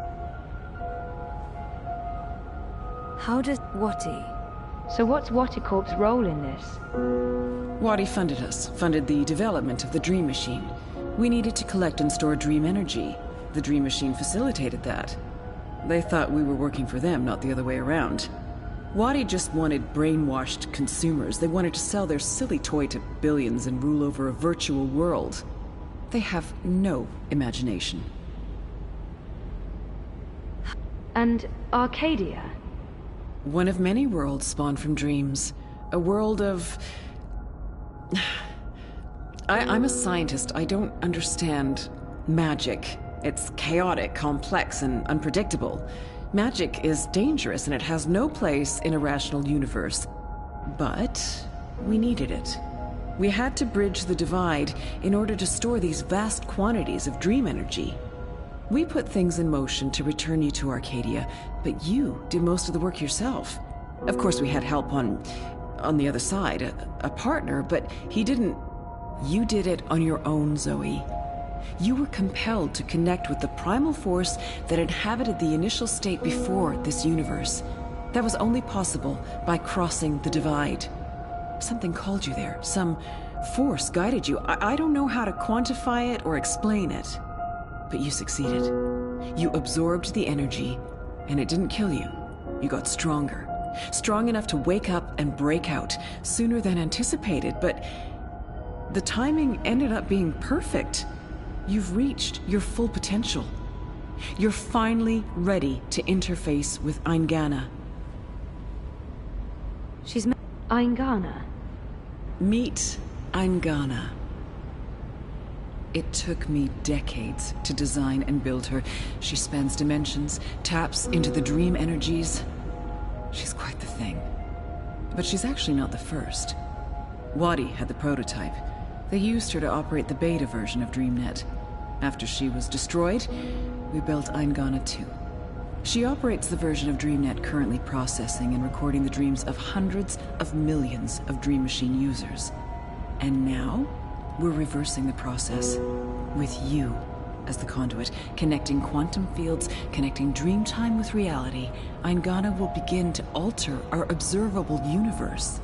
Speaker 1: How does Wati? So what's Wati Corp's role in this?
Speaker 8: Wati funded us, funded the development of the Dream Machine. We needed to collect and store dream energy. The Dream Machine facilitated that. They thought we were working for them, not the other way around. Wati just wanted brainwashed consumers. They wanted to sell their silly toy to billions and rule over a virtual world. They have no imagination.
Speaker 1: And Arcadia?
Speaker 8: One of many worlds spawned from dreams. A world of... I'm a scientist. I don't understand magic. It's chaotic, complex, and unpredictable. Magic is dangerous, and it has no place in a rational universe. But we needed it. We had to bridge the divide in order to store these vast quantities of dream energy. We put things in motion to return you to Arcadia, but you did most of the work yourself. Of course, we had help on the other side, a partner, but he didn't... You did it on your own, Zoe. You were compelled to connect with the primal force that inhabited the initial state before this universe. That was only possible by crossing the divide. Something called you there. Some force guided you. I don't know how to quantify it or explain it. But you succeeded. You absorbed the energy, and it didn't kill you. You got stronger. Strong enough to wake up and break out sooner than anticipated, but the timing ended up being perfect. You've reached your full potential. You're finally ready to interface with Eingana.
Speaker 1: She's Eingana?
Speaker 8: Meet Eingana. It took me decades to design and build her. She spans dimensions, taps into the dream energies. She's quite the thing. But she's actually not the first. Wati had the prototype. They used her to operate the beta version of DreamNet. After she was destroyed, we built Eingana 2. She operates the version of DreamNet currently processing and recording the dreams of hundreds of millions of Dream Machine users. And now, we're reversing the process, with you as the conduit, connecting quantum fields, connecting dream time with reality. Eingana will begin to alter our observable universe.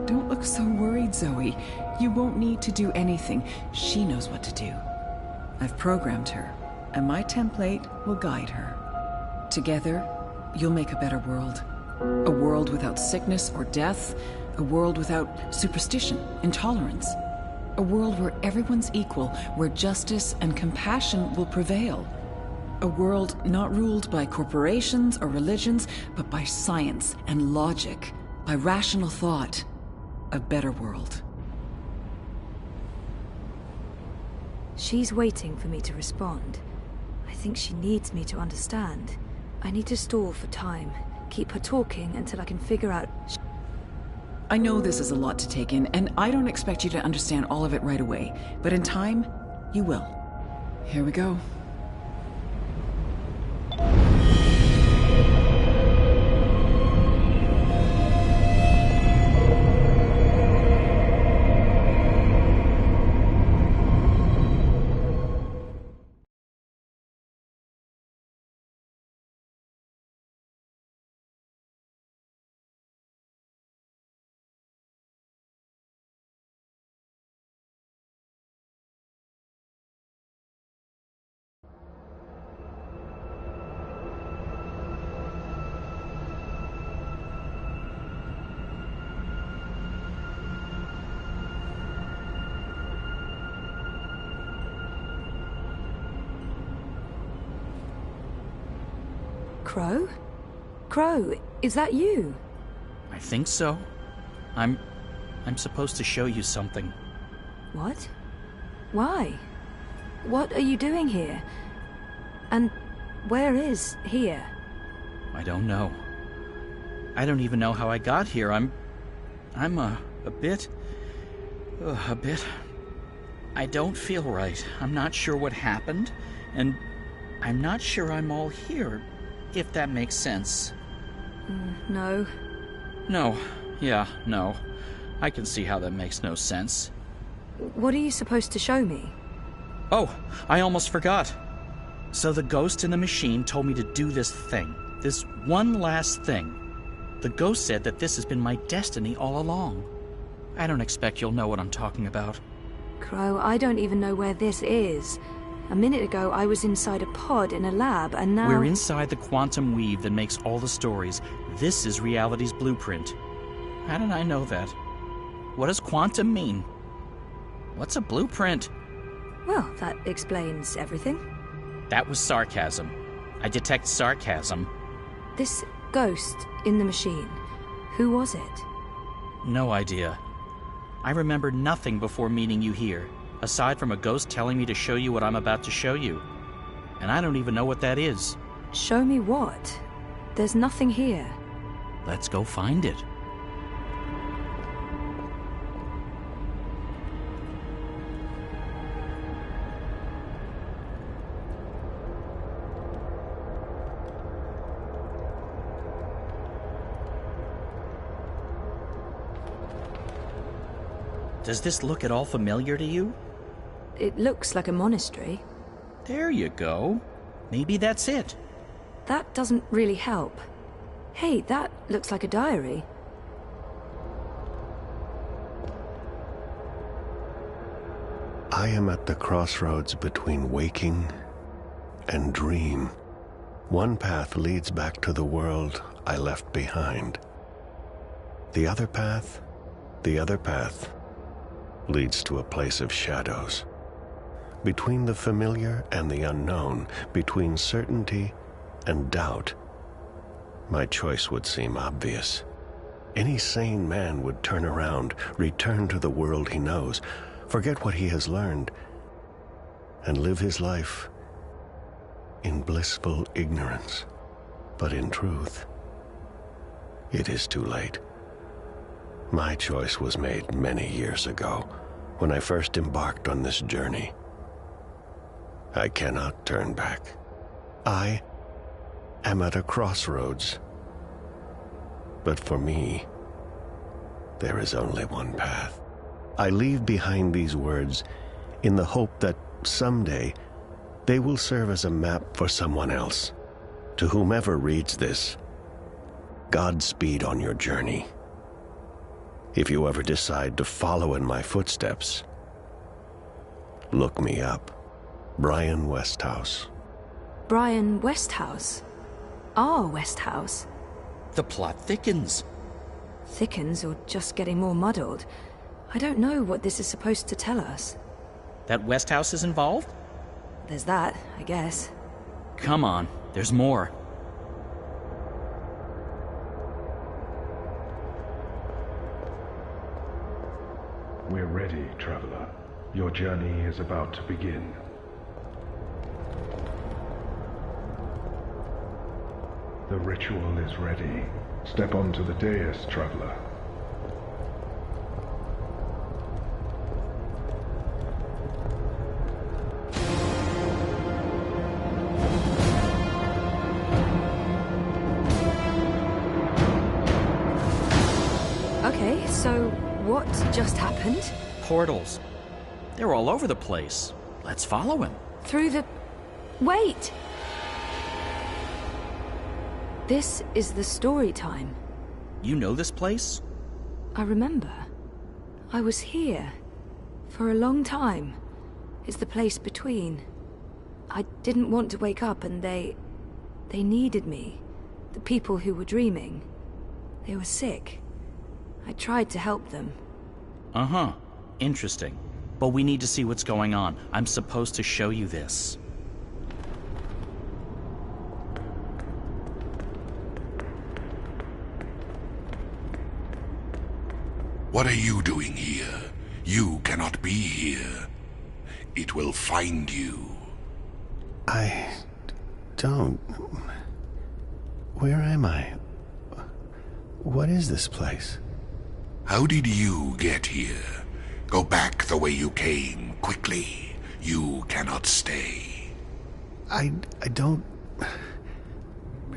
Speaker 8: Don't look so worried, Zoe. You won't need to do anything. She knows what to do. I've programmed her, and my template will guide her. Together, you'll make a better world. A world without sickness or death. A world without superstition, intolerance. A world where everyone's equal, where justice and compassion will prevail. A world not ruled by corporations or religions, but by science and logic. by rational thought, a better world.
Speaker 1: She's waiting for me to respond. I think she needs me to understand. I need to stall for time, keep her talking until I can figure out...
Speaker 8: I know this is a lot to take in, and I don't expect you to understand all of it right away, but in time, you will. Here we go.
Speaker 1: Crow? Crow, is that you?
Speaker 15: I think so. I'm supposed to show you something.
Speaker 1: What? Why? What are you doing here? And where is here?
Speaker 15: I don't know. I don't even know how I got here. I'm a bit... I don't feel right. I'm not sure what happened, and I'm not sure I'm all here, if that makes sense.
Speaker 1: No.
Speaker 15: No. Yeah, no. I can see how that makes no sense.
Speaker 1: What are you supposed to show me?
Speaker 15: Oh, I almost forgot. So the ghost in the machine told me to do this thing. This one last thing. The ghost said that this has been my destiny all along. I don't expect you'll know what I'm talking about.
Speaker 1: Crow, I don't even know where this is. A minute ago, I was inside a pod in a lab, and now...
Speaker 15: We're inside the quantum weave that makes all the stories. This is reality's blueprint. How did I know that? What does quantum mean? What's a blueprint?
Speaker 1: Well, that explains everything.
Speaker 15: That was sarcasm. I detect sarcasm.
Speaker 1: This ghost in the machine, who was it?
Speaker 15: No idea. I remember nothing before meeting you here, aside from a ghost telling me to show you what I'm about to show you. And I don't even know what that is.
Speaker 1: Show me what? There's nothing here.
Speaker 15: Let's go find it. Does this look at all familiar to you?
Speaker 1: It looks like a monastery.
Speaker 15: There you go. Maybe that's it.
Speaker 1: That doesn't really help. Hey, that looks like a diary.
Speaker 11: I am at the crossroads between waking and dream. One path leads back to the world I left behind. The other path leads to a place of shadows. Between the familiar and the unknown, between certainty and doubt, my choice would seem obvious. Any sane man would turn around, return to the world he knows, forget what he has learned, and live his life in blissful ignorance. But in truth, it is too late. My choice was made many years ago, when I first embarked on this journey. I cannot turn back. I am at a crossroads. But for me, there is only one path. I leave behind these words in the hope that someday they will serve as a map for someone else. To whomever reads this, Godspeed on your journey. If you ever decide to follow in my footsteps, look me up. Brian Westhouse.
Speaker 1: Brian Westhouse? Our Westhouse?
Speaker 15: The plot thickens.
Speaker 1: Thickens or just getting more muddled? I don't know what this is supposed to tell us.
Speaker 15: That Westhouse is involved?
Speaker 1: There's that, I guess.
Speaker 15: Come on, there's more.
Speaker 10: We're ready, traveler. Your journey is about to begin. The ritual is ready. Step onto the dais, traveler.
Speaker 1: Okay, so what just happened?
Speaker 15: Portals. They're all over the place. Let's follow him.
Speaker 1: Through the... Wait! This is the story time.
Speaker 15: You know this place?
Speaker 1: I remember. I was here. For a long time. It's the place between. I didn't want to wake up and they needed me. The people who were dreaming. They were sick. I tried to help them.
Speaker 15: Uh-huh. Interesting. But we need to see what's going on. I'm supposed to show you this.
Speaker 2: What are you doing here? You cannot be here. It will find you.
Speaker 4: I don't... Where am I? What is this place?
Speaker 2: How did you get here? Go back the way you came, quickly. You cannot stay.
Speaker 4: I don't...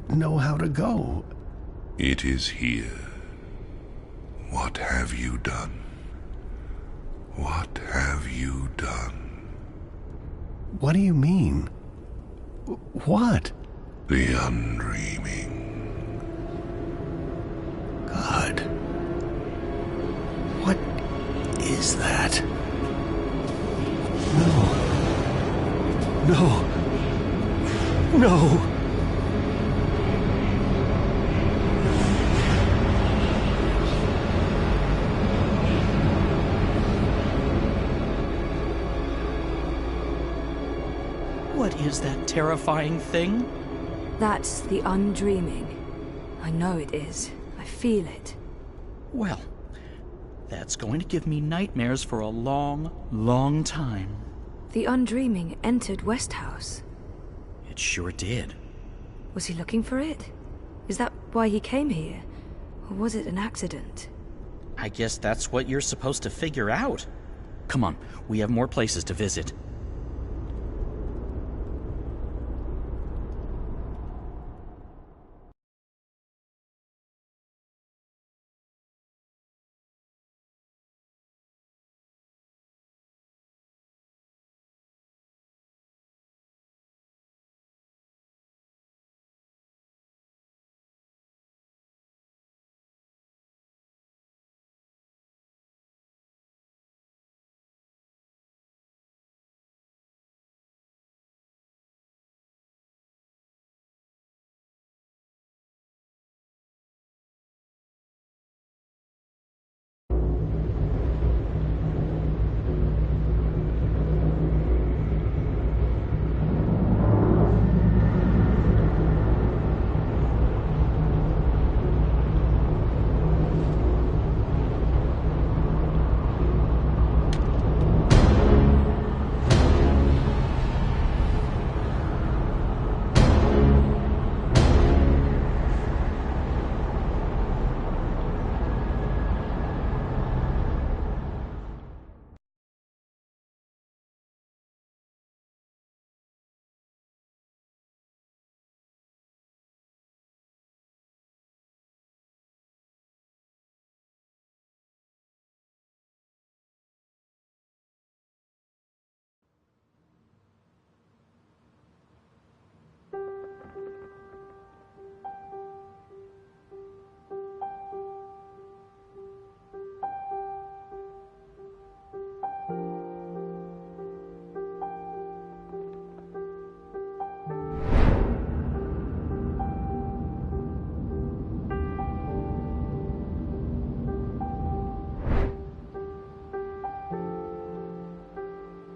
Speaker 4: know how to go.
Speaker 2: It is here. What have you done? What have you done?
Speaker 4: What do you mean? What?
Speaker 2: The undreaming.
Speaker 4: God. What is that? No. No. No.
Speaker 15: What is that terrifying thing?
Speaker 1: That's the undreaming. I know it is. I feel it.
Speaker 15: Well, that's going to give me nightmares for a long, long time.
Speaker 1: The undreaming entered Westhouse.
Speaker 15: It sure did.
Speaker 1: Was he looking for it? Is that why he came here? Or was it an accident?
Speaker 15: I guess that's what you're supposed to figure out. Come on, we have more places to visit.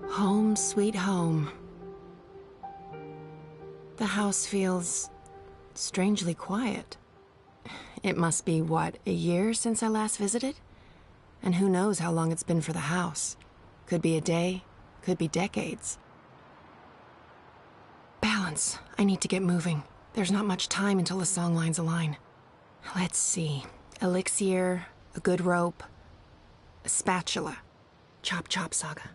Speaker 12: Home sweet home. The house feels strangely quiet. It must be, what, a year since I last visited?
Speaker 14: And who knows how long it's been for the house. Could be a day, could be decades. Balance. I need to get moving. There's not much time until the song lines align. Let's see. Elixir, a good rope, a spatula. Chop chop, Saga.